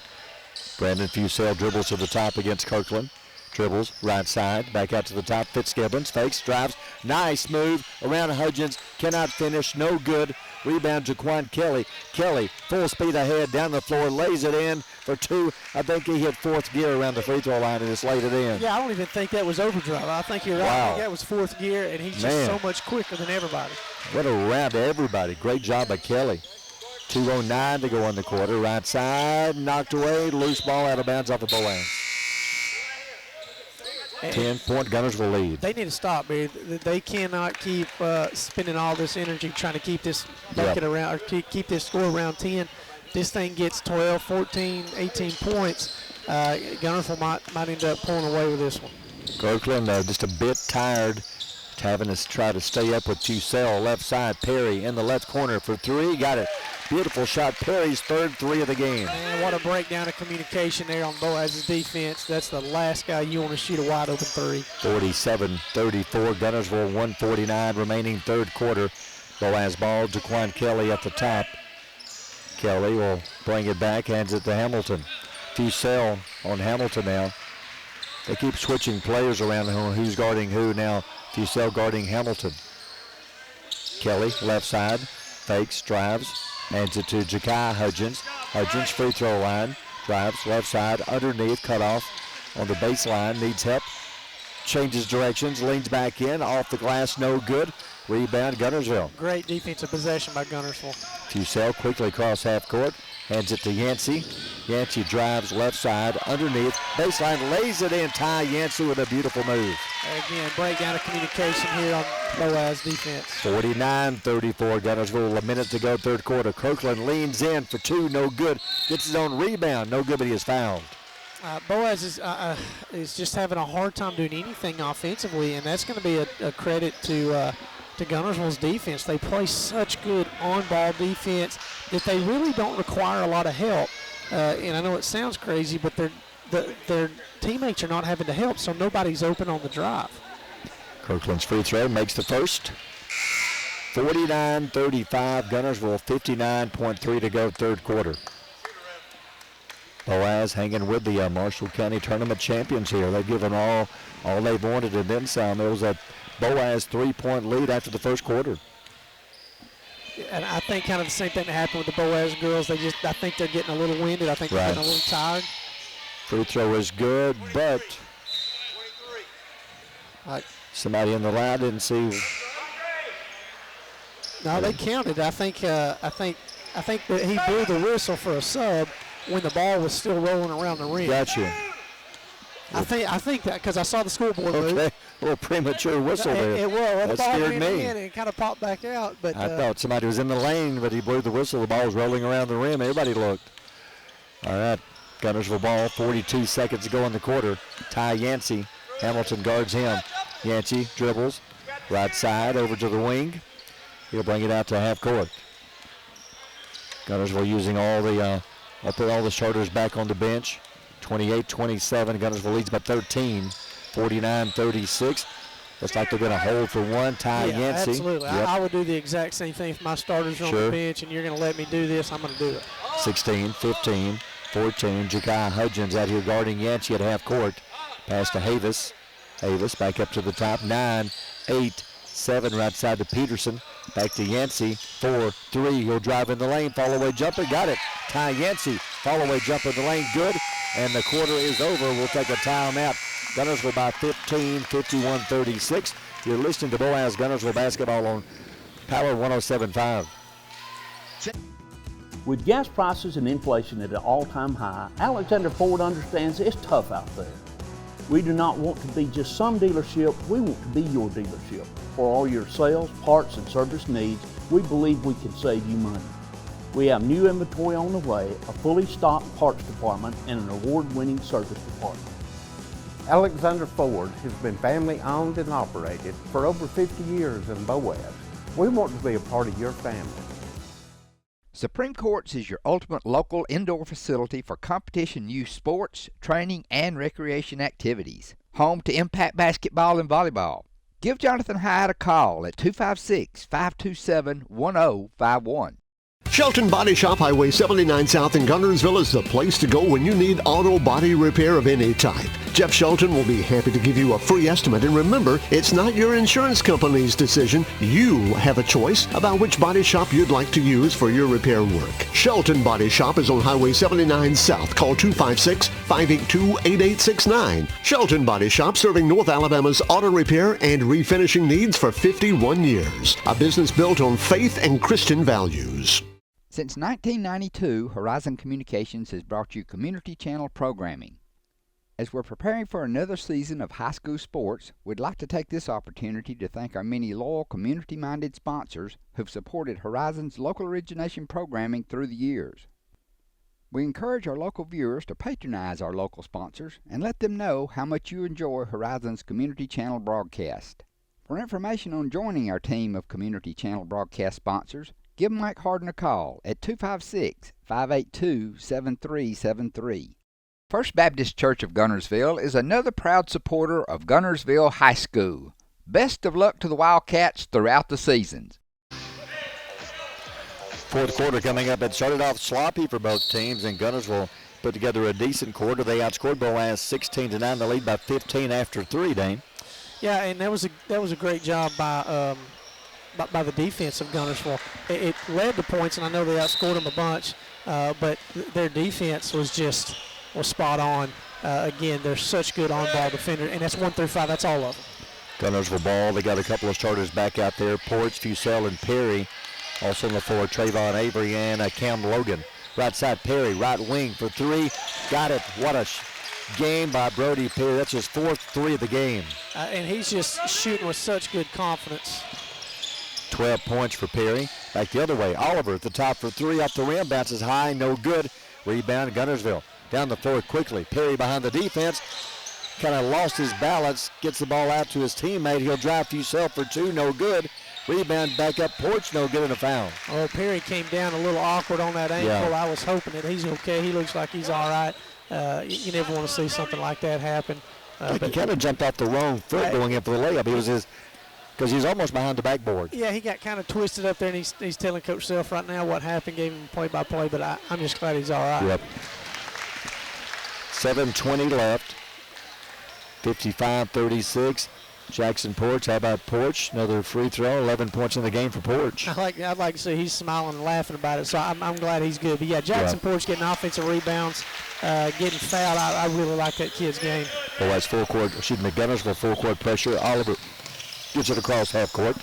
Brandon Fusell dribbles to the top against Kirkland. Dribbles, right side, back out to the top. Fitzgibbons, fakes, drives. Nice move around Hudgens. Cannot finish, no good. Rebound, Jaquan Kelly. Kelly, full speed ahead, down the floor, lays it in for 2. I think he hit 4th gear around the free throw line and just laid it in. Yeah, I don't even think that was overdrive. I think you're right. Wow. I think that was 4th gear, and he's just so much quicker than everybody. What a round to everybody. Great job by Kelly. 2:09 to go in the quarter. Right side, knocked away, loose ball out of bounds off the Boaz. 10-point Guntersville lead. They need to stop, man. They cannot keep spending all this energy trying to keep this bucket around, or keep this score around 10. This thing gets 12, 14, 18 points. Guntersville might end up pulling away with this one. Kirkland just a bit tired, having to try to stay up with Fusell. Left side, Perry in the left corner for 3. Got it. Beautiful shot. Perry's 3rd 3 of the game. Man, what a breakdown of communication there on Boaz's defense. That's the last guy you want to shoot a wide open 3. 47-34. Guntersville 1:49 remaining 3rd quarter. Boaz ball. Jaquan Kelly at the top. Kelly will bring it back, hands it to Hamilton. Fusell on Hamilton now. They keep switching players around who's guarding who now. Fusell guarding Hamilton. Kelly, left side, fakes, drives, hands it to Jakai Hudgens. Hudgens, free throw line, drives, left side, underneath, cut off on the baseline, needs help. Changes directions, leans back in, off the glass, no good. Rebound, Guntersville. Great defensive possession by Guntersville. Fusell quickly across half court, hands it to Yancey. Yancey drives left side, underneath, baseline, lays it in. Ty Yancey with a beautiful move. Again, breakdown of communication here on Boaz defense. 49-34, Guntersville, a minute to go, 3rd quarter. Kirkland leans in for 2, no good. Gets his own rebound, no good, but he is fouled. Boaz is just having a hard time doing anything offensively, and that's going to be a credit to Guntersville's defense. They play such good on-ball defense that they really don't require a lot of help. And I know it sounds crazy, but their teammates are not having to help, so nobody's open on the drive. Kirkland's free throw makes the first. 49-35, Guntersville 59.3 to go, 3rd quarter. Boaz hanging with the Marshall County Tournament champions here. They've given all they've wanted and then some. There was a Boaz 3-point lead after the 1st quarter. And I think kind of the same thing that happened with the Boaz girls. I think they're getting a little winded. I think they're getting a little tired. Free throw is good, but somebody in the line didn't see. No, they counted. I think that he blew the whistle for a sub when the ball was still rolling around the rim. Gotcha. I think that because I saw the scoreboard move. A little premature whistle there. It was. That scared me. And it kind of popped back out. But I thought somebody was in the lane, but he blew the whistle. The ball was rolling around the rim. Everybody looked. All right, Guntersville ball. 42 seconds to go in the quarter. Ty Yancey. Hamilton guards him. Yancey dribbles. Right side over to the wing. He'll bring it out to half court. Guntersville using all the I'll put all the starters back on the bench. 28-27. Guntersville leads by 13. 49-36. Looks like they're going to hold for one. Ty Yancey. Absolutely. Yep. I would do the exact same thing if my starters are on the bench and you're going to let me do this. I'm going to do it. 16, 15, 14. Jakai Hudgens out here guarding Yancey at half court. Pass to Havis. Havis back up to the top. 9, 8, 7 right side to Peterson. Back to Yancey. 4, 3. He'll drive in the lane. Fall away jumper. Got it. Ty Yancey. Fall away jumper in the lane. Good. And the quarter is over. We'll take a timeout. Guntersville by 15, 51-36. You're listening to Boaz Guntersville basketball on Power 107.5. With gas prices and inflation at an all-time high, Alexander Ford understands it's tough out there. We do not want to be just some dealership, we want to be your dealership. For all your sales, parts, and service needs, we believe we can save you money. We have new inventory on the way, a fully stocked parts department, and an award-winning service department. Alexander Ford has been family owned and operated for over 50 years in Boaz. We want to be a part of your family. Supreme Courts is your ultimate local indoor facility for competition youth sports, training, and recreation activities. Home to Impact Basketball and Volleyball. Give Jonathan Hyde a call at 256-527-1051. Shelton Body Shop, Highway 79 South in Guntersville is the place to go when you need auto body repair of any type. Jeff Shelton will be happy to give you a free estimate. And remember, it's not your insurance company's decision. You have a choice about which body shop you'd like to use for your repair work. Shelton Body Shop is on Highway 79 South. Call 256-582-8869. Shelton Body Shop, serving North Alabama's auto repair and refinishing needs for 51 years. A business built on faith and Christian values. Since 1992, Horizon Communications has brought you Community Channel programming. As we're preparing for another season of high school sports, we'd like to take this opportunity to thank our many loyal community-minded sponsors who've supported Horizon's local origination programming through the years. We encourage our local viewers to patronize our local sponsors and let them know how much you enjoy Horizon's Community Channel broadcast. For information on joining our team of Community Channel broadcast sponsors, give Mike Harden a call at 256-582-7373. First Baptist Church of Guntersville is another proud supporter of Guntersville High School. Best of luck to the Wildcats throughout the seasons. Fourth quarter coming up. It started off sloppy for both teams, and Guntersville put together a decent quarter. They outscored Boaz 16-9. The lead by 15 after 3, Dane. Yeah, and that was a great job by the defense of Guntersville. It led to points, and I know they outscored them a bunch, but their defense was spot on. Again, they're such good on-ball defenders, and that's 1 through 5. That's all of them. Guntersville ball. They got a couple of starters back out there. Ports, Fusel, and Perry. Also on the floor, Trayvon Avery and Cam Logan. Right side, Perry, right wing for 3. Got it. What a game by Brody Perry. That's his 4th 3 of the game. And he's just shooting with such good confidence. 12 points for Perry. Back the other way. Oliver at the top for 3. Off the rim. Bounces high. No good. Rebound Guntersville. Down the floor quickly. Perry behind the defense. Kind of lost his balance. Gets the ball out to his teammate. He'll drive Fusel for 2. No good. Rebound back up. Porch. No good, and a foul. Oh, Perry came down a little awkward on that ankle. Yeah. I was hoping that he's okay. He looks like he's all right. You never want to see something like that happen. He kind of jumped off the wrong foot going in for the layup. He was because he's almost behind the backboard. Yeah, he got kind of twisted up there, and he's telling Coach Self right now what happened, gave him play-by-play, but I'm just glad he's all right. Yep. 7:20 left. 55-36. Jackson Porch. How about Porch? Another free throw. 11 points in the game for Porch. I'd like to see he's smiling and laughing about it, so I'm glad he's good. But, yeah, Jackson Porch getting offensive rebounds, getting fouled. I really like that kid's game. Boaz Guntersville full court pressure. Oliver gets it across half court.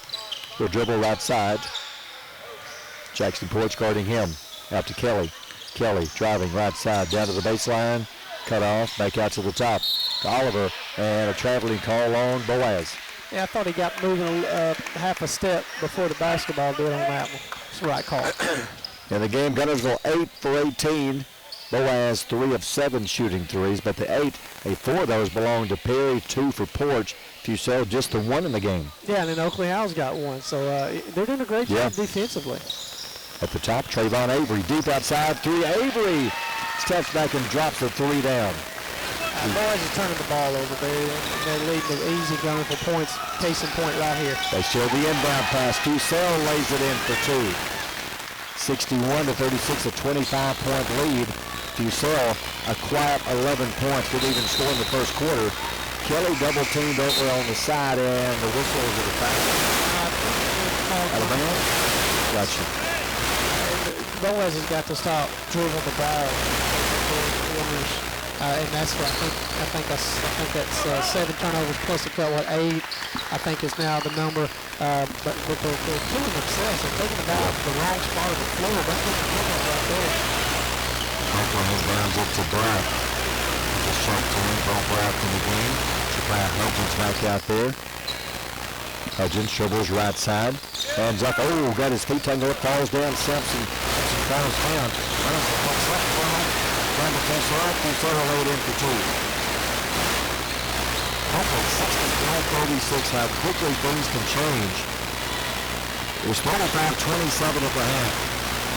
He'll dribble right side. Jackson Porch guarding him. Out to Kelly. Kelly driving right side down to the baseline. Cut off. Back out to the top. To Oliver. And a traveling call on Boaz. Yeah, I thought he got moving half a step before the basketball did on that one. It's the right call. In the game, Guntersville 8 for 18. Boaz 3 of 7 shooting threes, but the 4 of those belong to Perry, 2 for Porch. Fusel just the 1 in the game. Yeah, and then Oakley Howe's got 1, so they're doing a great job defensively. At the top, Trayvon Avery, deep outside 3. Avery steps back and drops the 3 down. Boaz is turning the ball over there, and they're leading the easy Guntersville points. Case in point right here. They show the inbound pass. Fusel lays it in for 2. 61-36, a 25-point lead. Fusel, a quiet 11 points, didn't even score in the first quarter. Kelly double teamed over on the side, and the whistle is at the foul. Alabama? Gotcha. Boaz has got to stop dribbling the ball and that's what I think that's 7 turnovers plus a couple of 8. I think is now the number. But they're killing themselves. They're taking about the wrong spot of the floor. That's what they're doing right there. Oakland hands up to Brad. Just shot to him, Bo Brad in the game. Hudgens back out there. Hudgens dribbles right side. Hands up. Oh, got his feet tangled up. Falls down. Simpson fouls down. Trying to catch right. Fusel laid in for 2. quickly, 64-36, how quickly things can change. It was 25-27 at the half.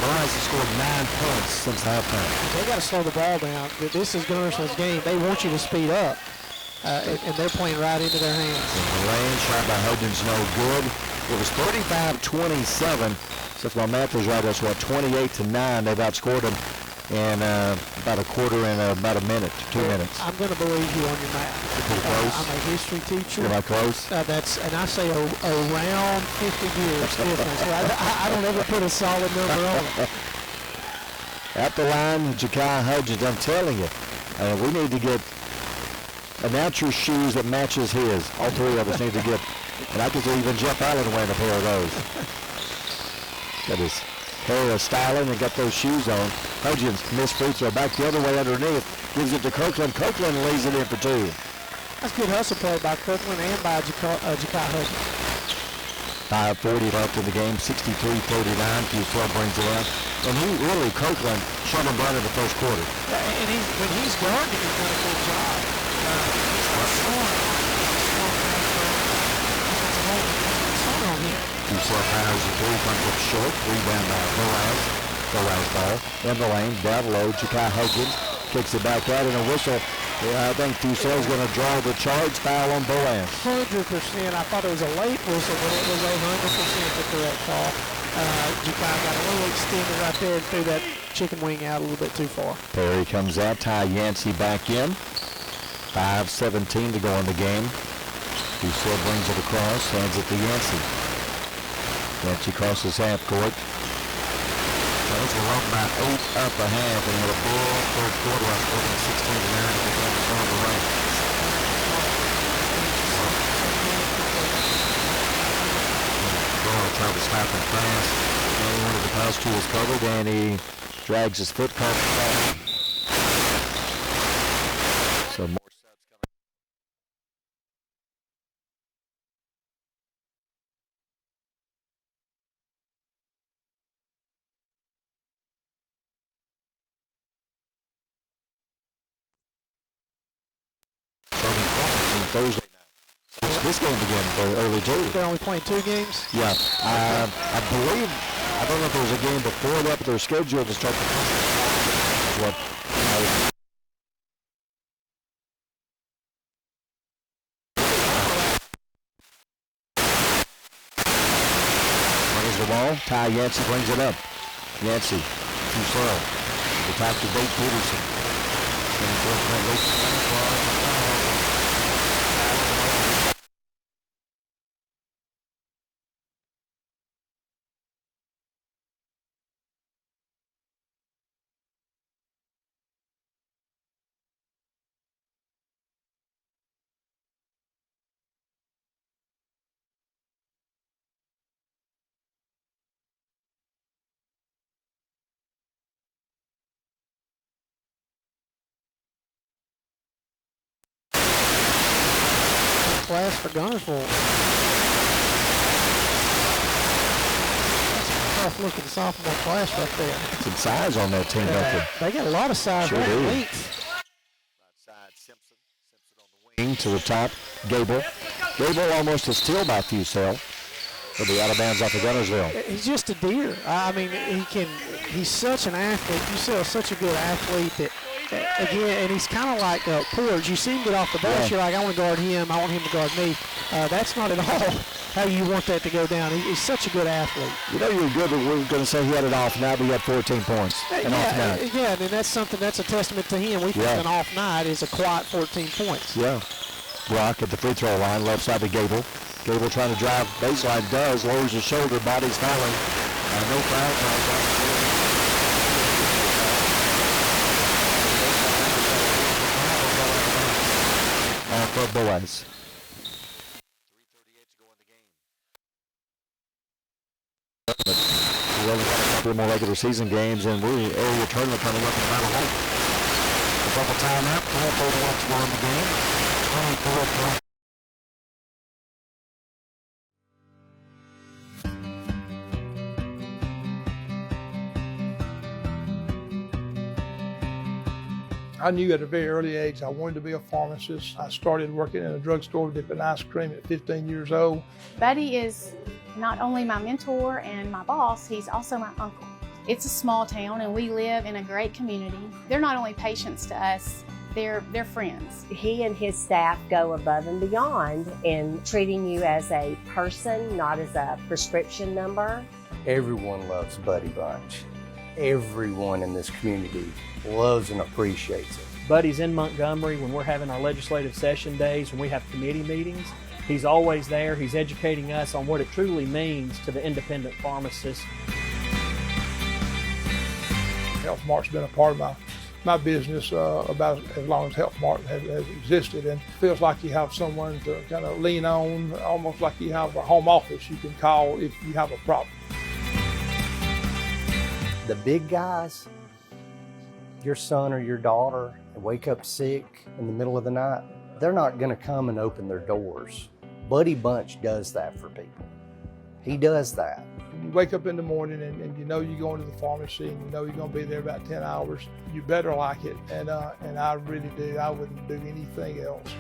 Boaz has scored 9 points since halftime. They got to slow the ball down. This is Guntersville's game. They want you to speed up, and they're playing right into their hands. And the lane shot by Hogan's no good. It was 35-27. So if my math is right, that's what, 28-9. They've outscored them in about a quarter and about a minute, 2 minutes. I'm going to believe you on your math. Pretty close. I'm a history teacher. Am I close? And I say around 50 years difference. I don't ever put a solid number on it. At the line, Ja'Kai Hudgens, I'm telling you, we need to get announcer shoes that matches his. All three of us need to get, and I could see even Jeff Allen wearing a pair of those. Got his hair of styling and got those shoes on. Hudgens missed free throw back the other way underneath. Gives it to Kirkland. Kirkland lays it in for 2. That's good hustle play by Kirkland and by Ja'Kai Hudgens. 5:40 left in the game, 63-39. Q12 brings it out. And he really, Kirkland, shut him right in the first quarter. And when he's guarding, he's done a good job. He's not scoring. On him. Q12 powers the 3, comes up short. Rebound by Boaz. Boaz ball in the lane, down low. Ja'Kai Hudgens kicks it back out in a whistle. Yeah, I think Fusel's going to draw the charge foul on Boaz. 100%. I thought it was a late whistle, but it was 100% the correct call. Ja'Kai got a little extended right there and threw that chicken wing out a little bit too far. Perry comes out. Ty Yancey back in. 5:17 to go in the game. Fusel brings it across, hands it to Yancey. Yancey crosses half court. Those were up by 8 up a half, and with a ball third quarter, I scored 16-9 to go on the right. Ball tried to stop him fast. One of the pass two was covered, and he drags his foot caught the foul. So more subs coming. Thursday night. This game began very early too. They're only playing 2 games? Yeah. I believe, I don't know if there was a game before that, but they're scheduled to start the what runs the ball. Ty Yancey brings it up. Yancey, Fusel. The top to Dave Peterson. Class for Guntersville. That's a tough looking sophomore class right there. Some size on that team, don't they? They got a lot of size, Sure right? do. Length. Outside Simpson. Simpson on the wing to the top. Gable. Gable almost a steal by Fusel. He'll be out of bounds off of Guntersville. He's just a deer. I mean, he's such an athlete. Fusel's such a good athlete that, again, and he's kind of like Porge. You see him get off the bench, you're like, I want to guard him, I want him to guard me. That's not at all how you want that to go down. He's such a good athlete. You know you're good, but we're going to say he had it off night, but he had 14 points. An off night. Yeah, and that's a testament to him. We think an off night is a quiet 14 points. Yeah. Brock at the free throw line, left side to Gable. Gable trying to drive baseline, does, lowers his shoulder, body's falling. No foul calls. For Boaz. 3:38 to go in the game. But we only got a couple more regular season games, and we're area tournament coming up in Battle Home. A double timeout, 4:41 to go in the game. 24 points. I knew at a very early age I wanted to be a pharmacist. I started working in a drugstore dipping ice cream at 15 years old. Buddy is not only my mentor and my boss, he's also my uncle. It's a small town and we live in a great community. They're not only patients to us, they're friends. He and his staff go above and beyond in treating you as a person, not as a prescription number. Everyone loves Buddy Bunch. Everyone in this community loves and appreciates it. Buddy's in Montgomery when we're having our legislative session days, when we have committee meetings. He's always there. He's educating us on what it truly means to the independent pharmacist. Health Mart's been a part of my business about as long as Health Mart has existed, and it feels like you have someone to kind of lean on, almost like you have a home office you can call if you have a problem. The big guys, your son or your daughter wake up sick in the middle of the night, they're not going to come and open their doors. Buddy Bunch does that for people. He does that. You wake up in the morning and you know you're going to the pharmacy and you know you're going to be there about 10 hours. You better like it, and I really do. I wouldn't do anything else.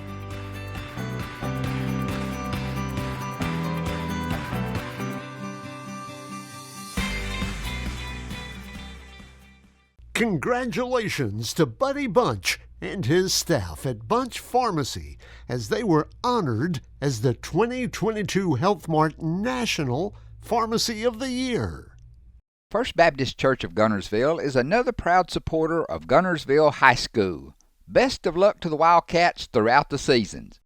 Congratulations to Buddy Bunch and his staff at Bunch Pharmacy as they were honored as the 2022 Health Mart National Pharmacy of the Year. First Baptist Church of Guntersville is another proud supporter of Guntersville High School. Best of luck to the Wildcats throughout the seasons.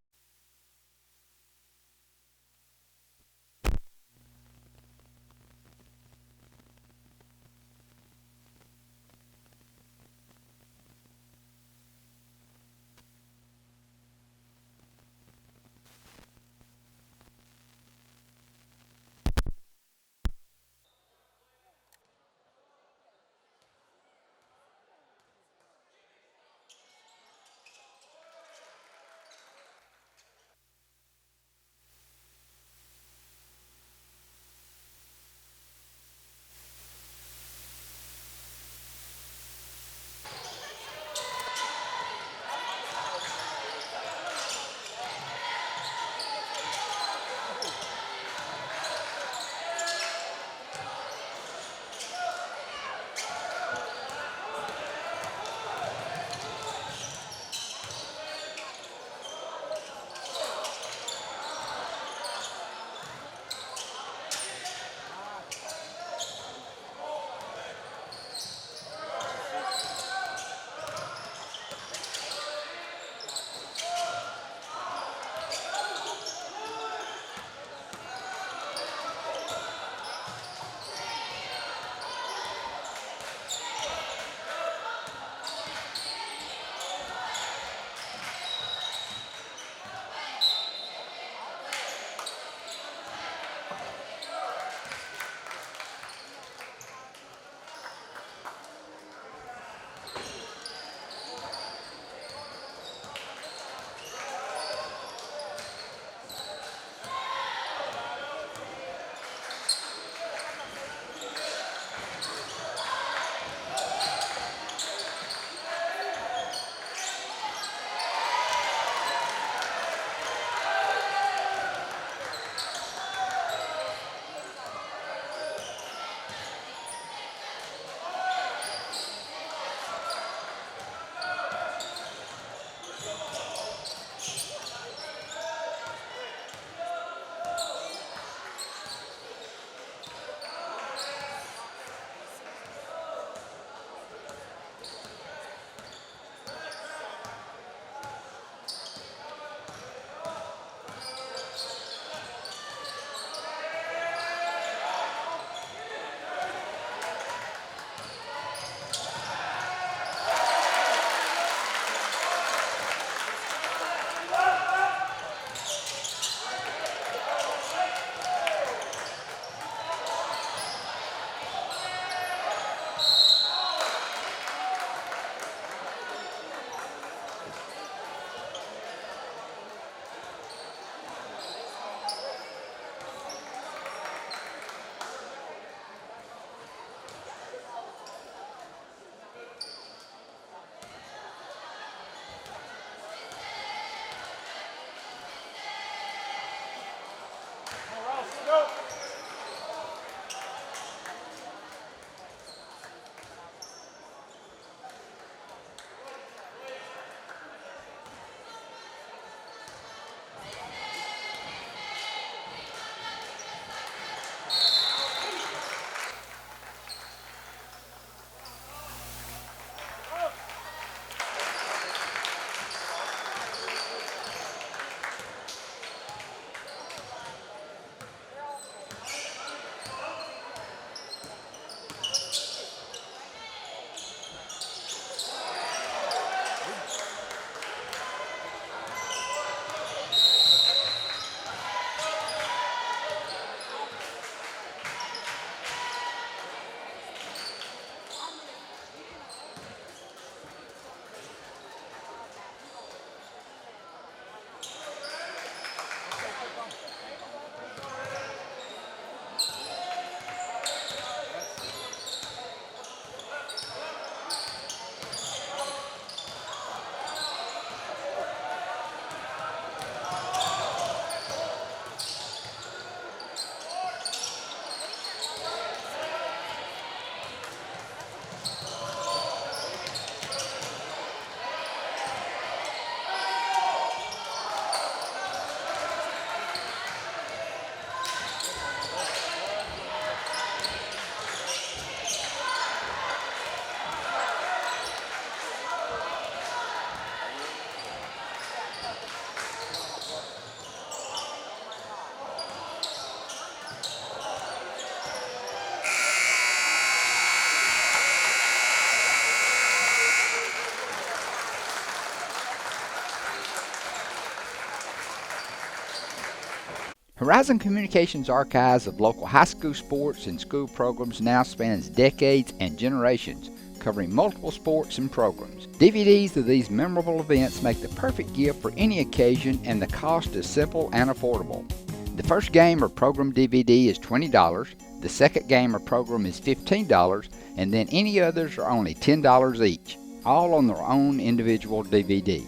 Horizon Communications' archives of local high school sports and school programs now spans decades and generations, covering multiple sports and programs. DVDs of these memorable events make the perfect gift for any occasion, and the cost is simple and affordable. The first game or program DVD is $20, the second game or program is $15, and then any others are only $10 each, all on their own individual DVD.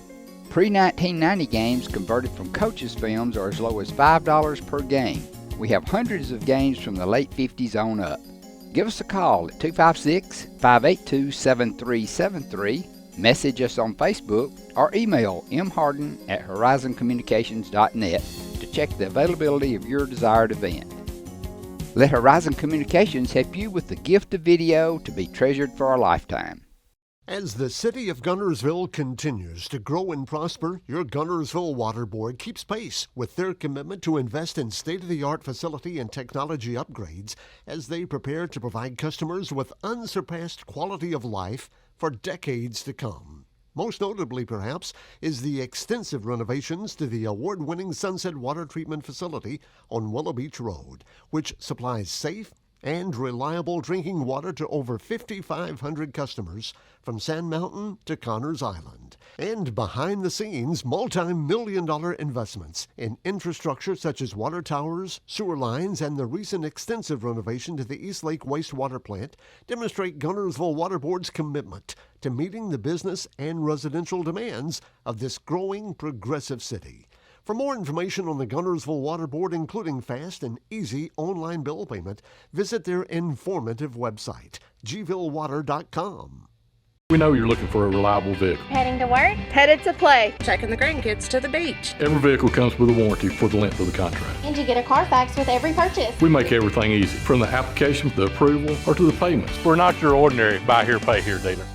Pre-1990 games converted from coaches' films are as low as $5 per game. We have hundreds of games from the late 50s on up. Give us a call at 256-582-7373, message us on Facebook, or email mharden@horizoncommunications.net to check the availability of your desired event. Let Horizon Communications help you with the gift of video to be treasured for a lifetime. As the city of Guntersville continues to grow and prosper, your Guntersville Water Board keeps pace with their commitment to invest in state-of-the-art facility and technology upgrades as they prepare to provide customers with unsurpassed quality of life for decades to come. Most notably, perhaps, is the extensive renovations to the award-winning Sunset Water Treatment Facility on Willow Beach Road, which supplies safe and reliable drinking water to over 5,500 customers from Sand Mountain to Connors Island. And behind the scenes, multi-million-dollar investments in infrastructure such as water towers, sewer lines, and the recent extensive renovation to the East Lake wastewater plant demonstrate Guntersville Water Board's commitment to meeting the business and residential demands of this growing progressive city. For more information on the Guntersville Water Board, including fast and easy online bill payment, visit their informative website, gvillewater.com. We know you're looking for a reliable vehicle. Heading to work? Headed to play. Taking the grandkids to the beach. Every vehicle comes with a warranty for the length of the contract. And you get a Carfax with every purchase. We make everything easy, from the application to the approval or to the payments. We're not your ordinary buy here, pay here dealer.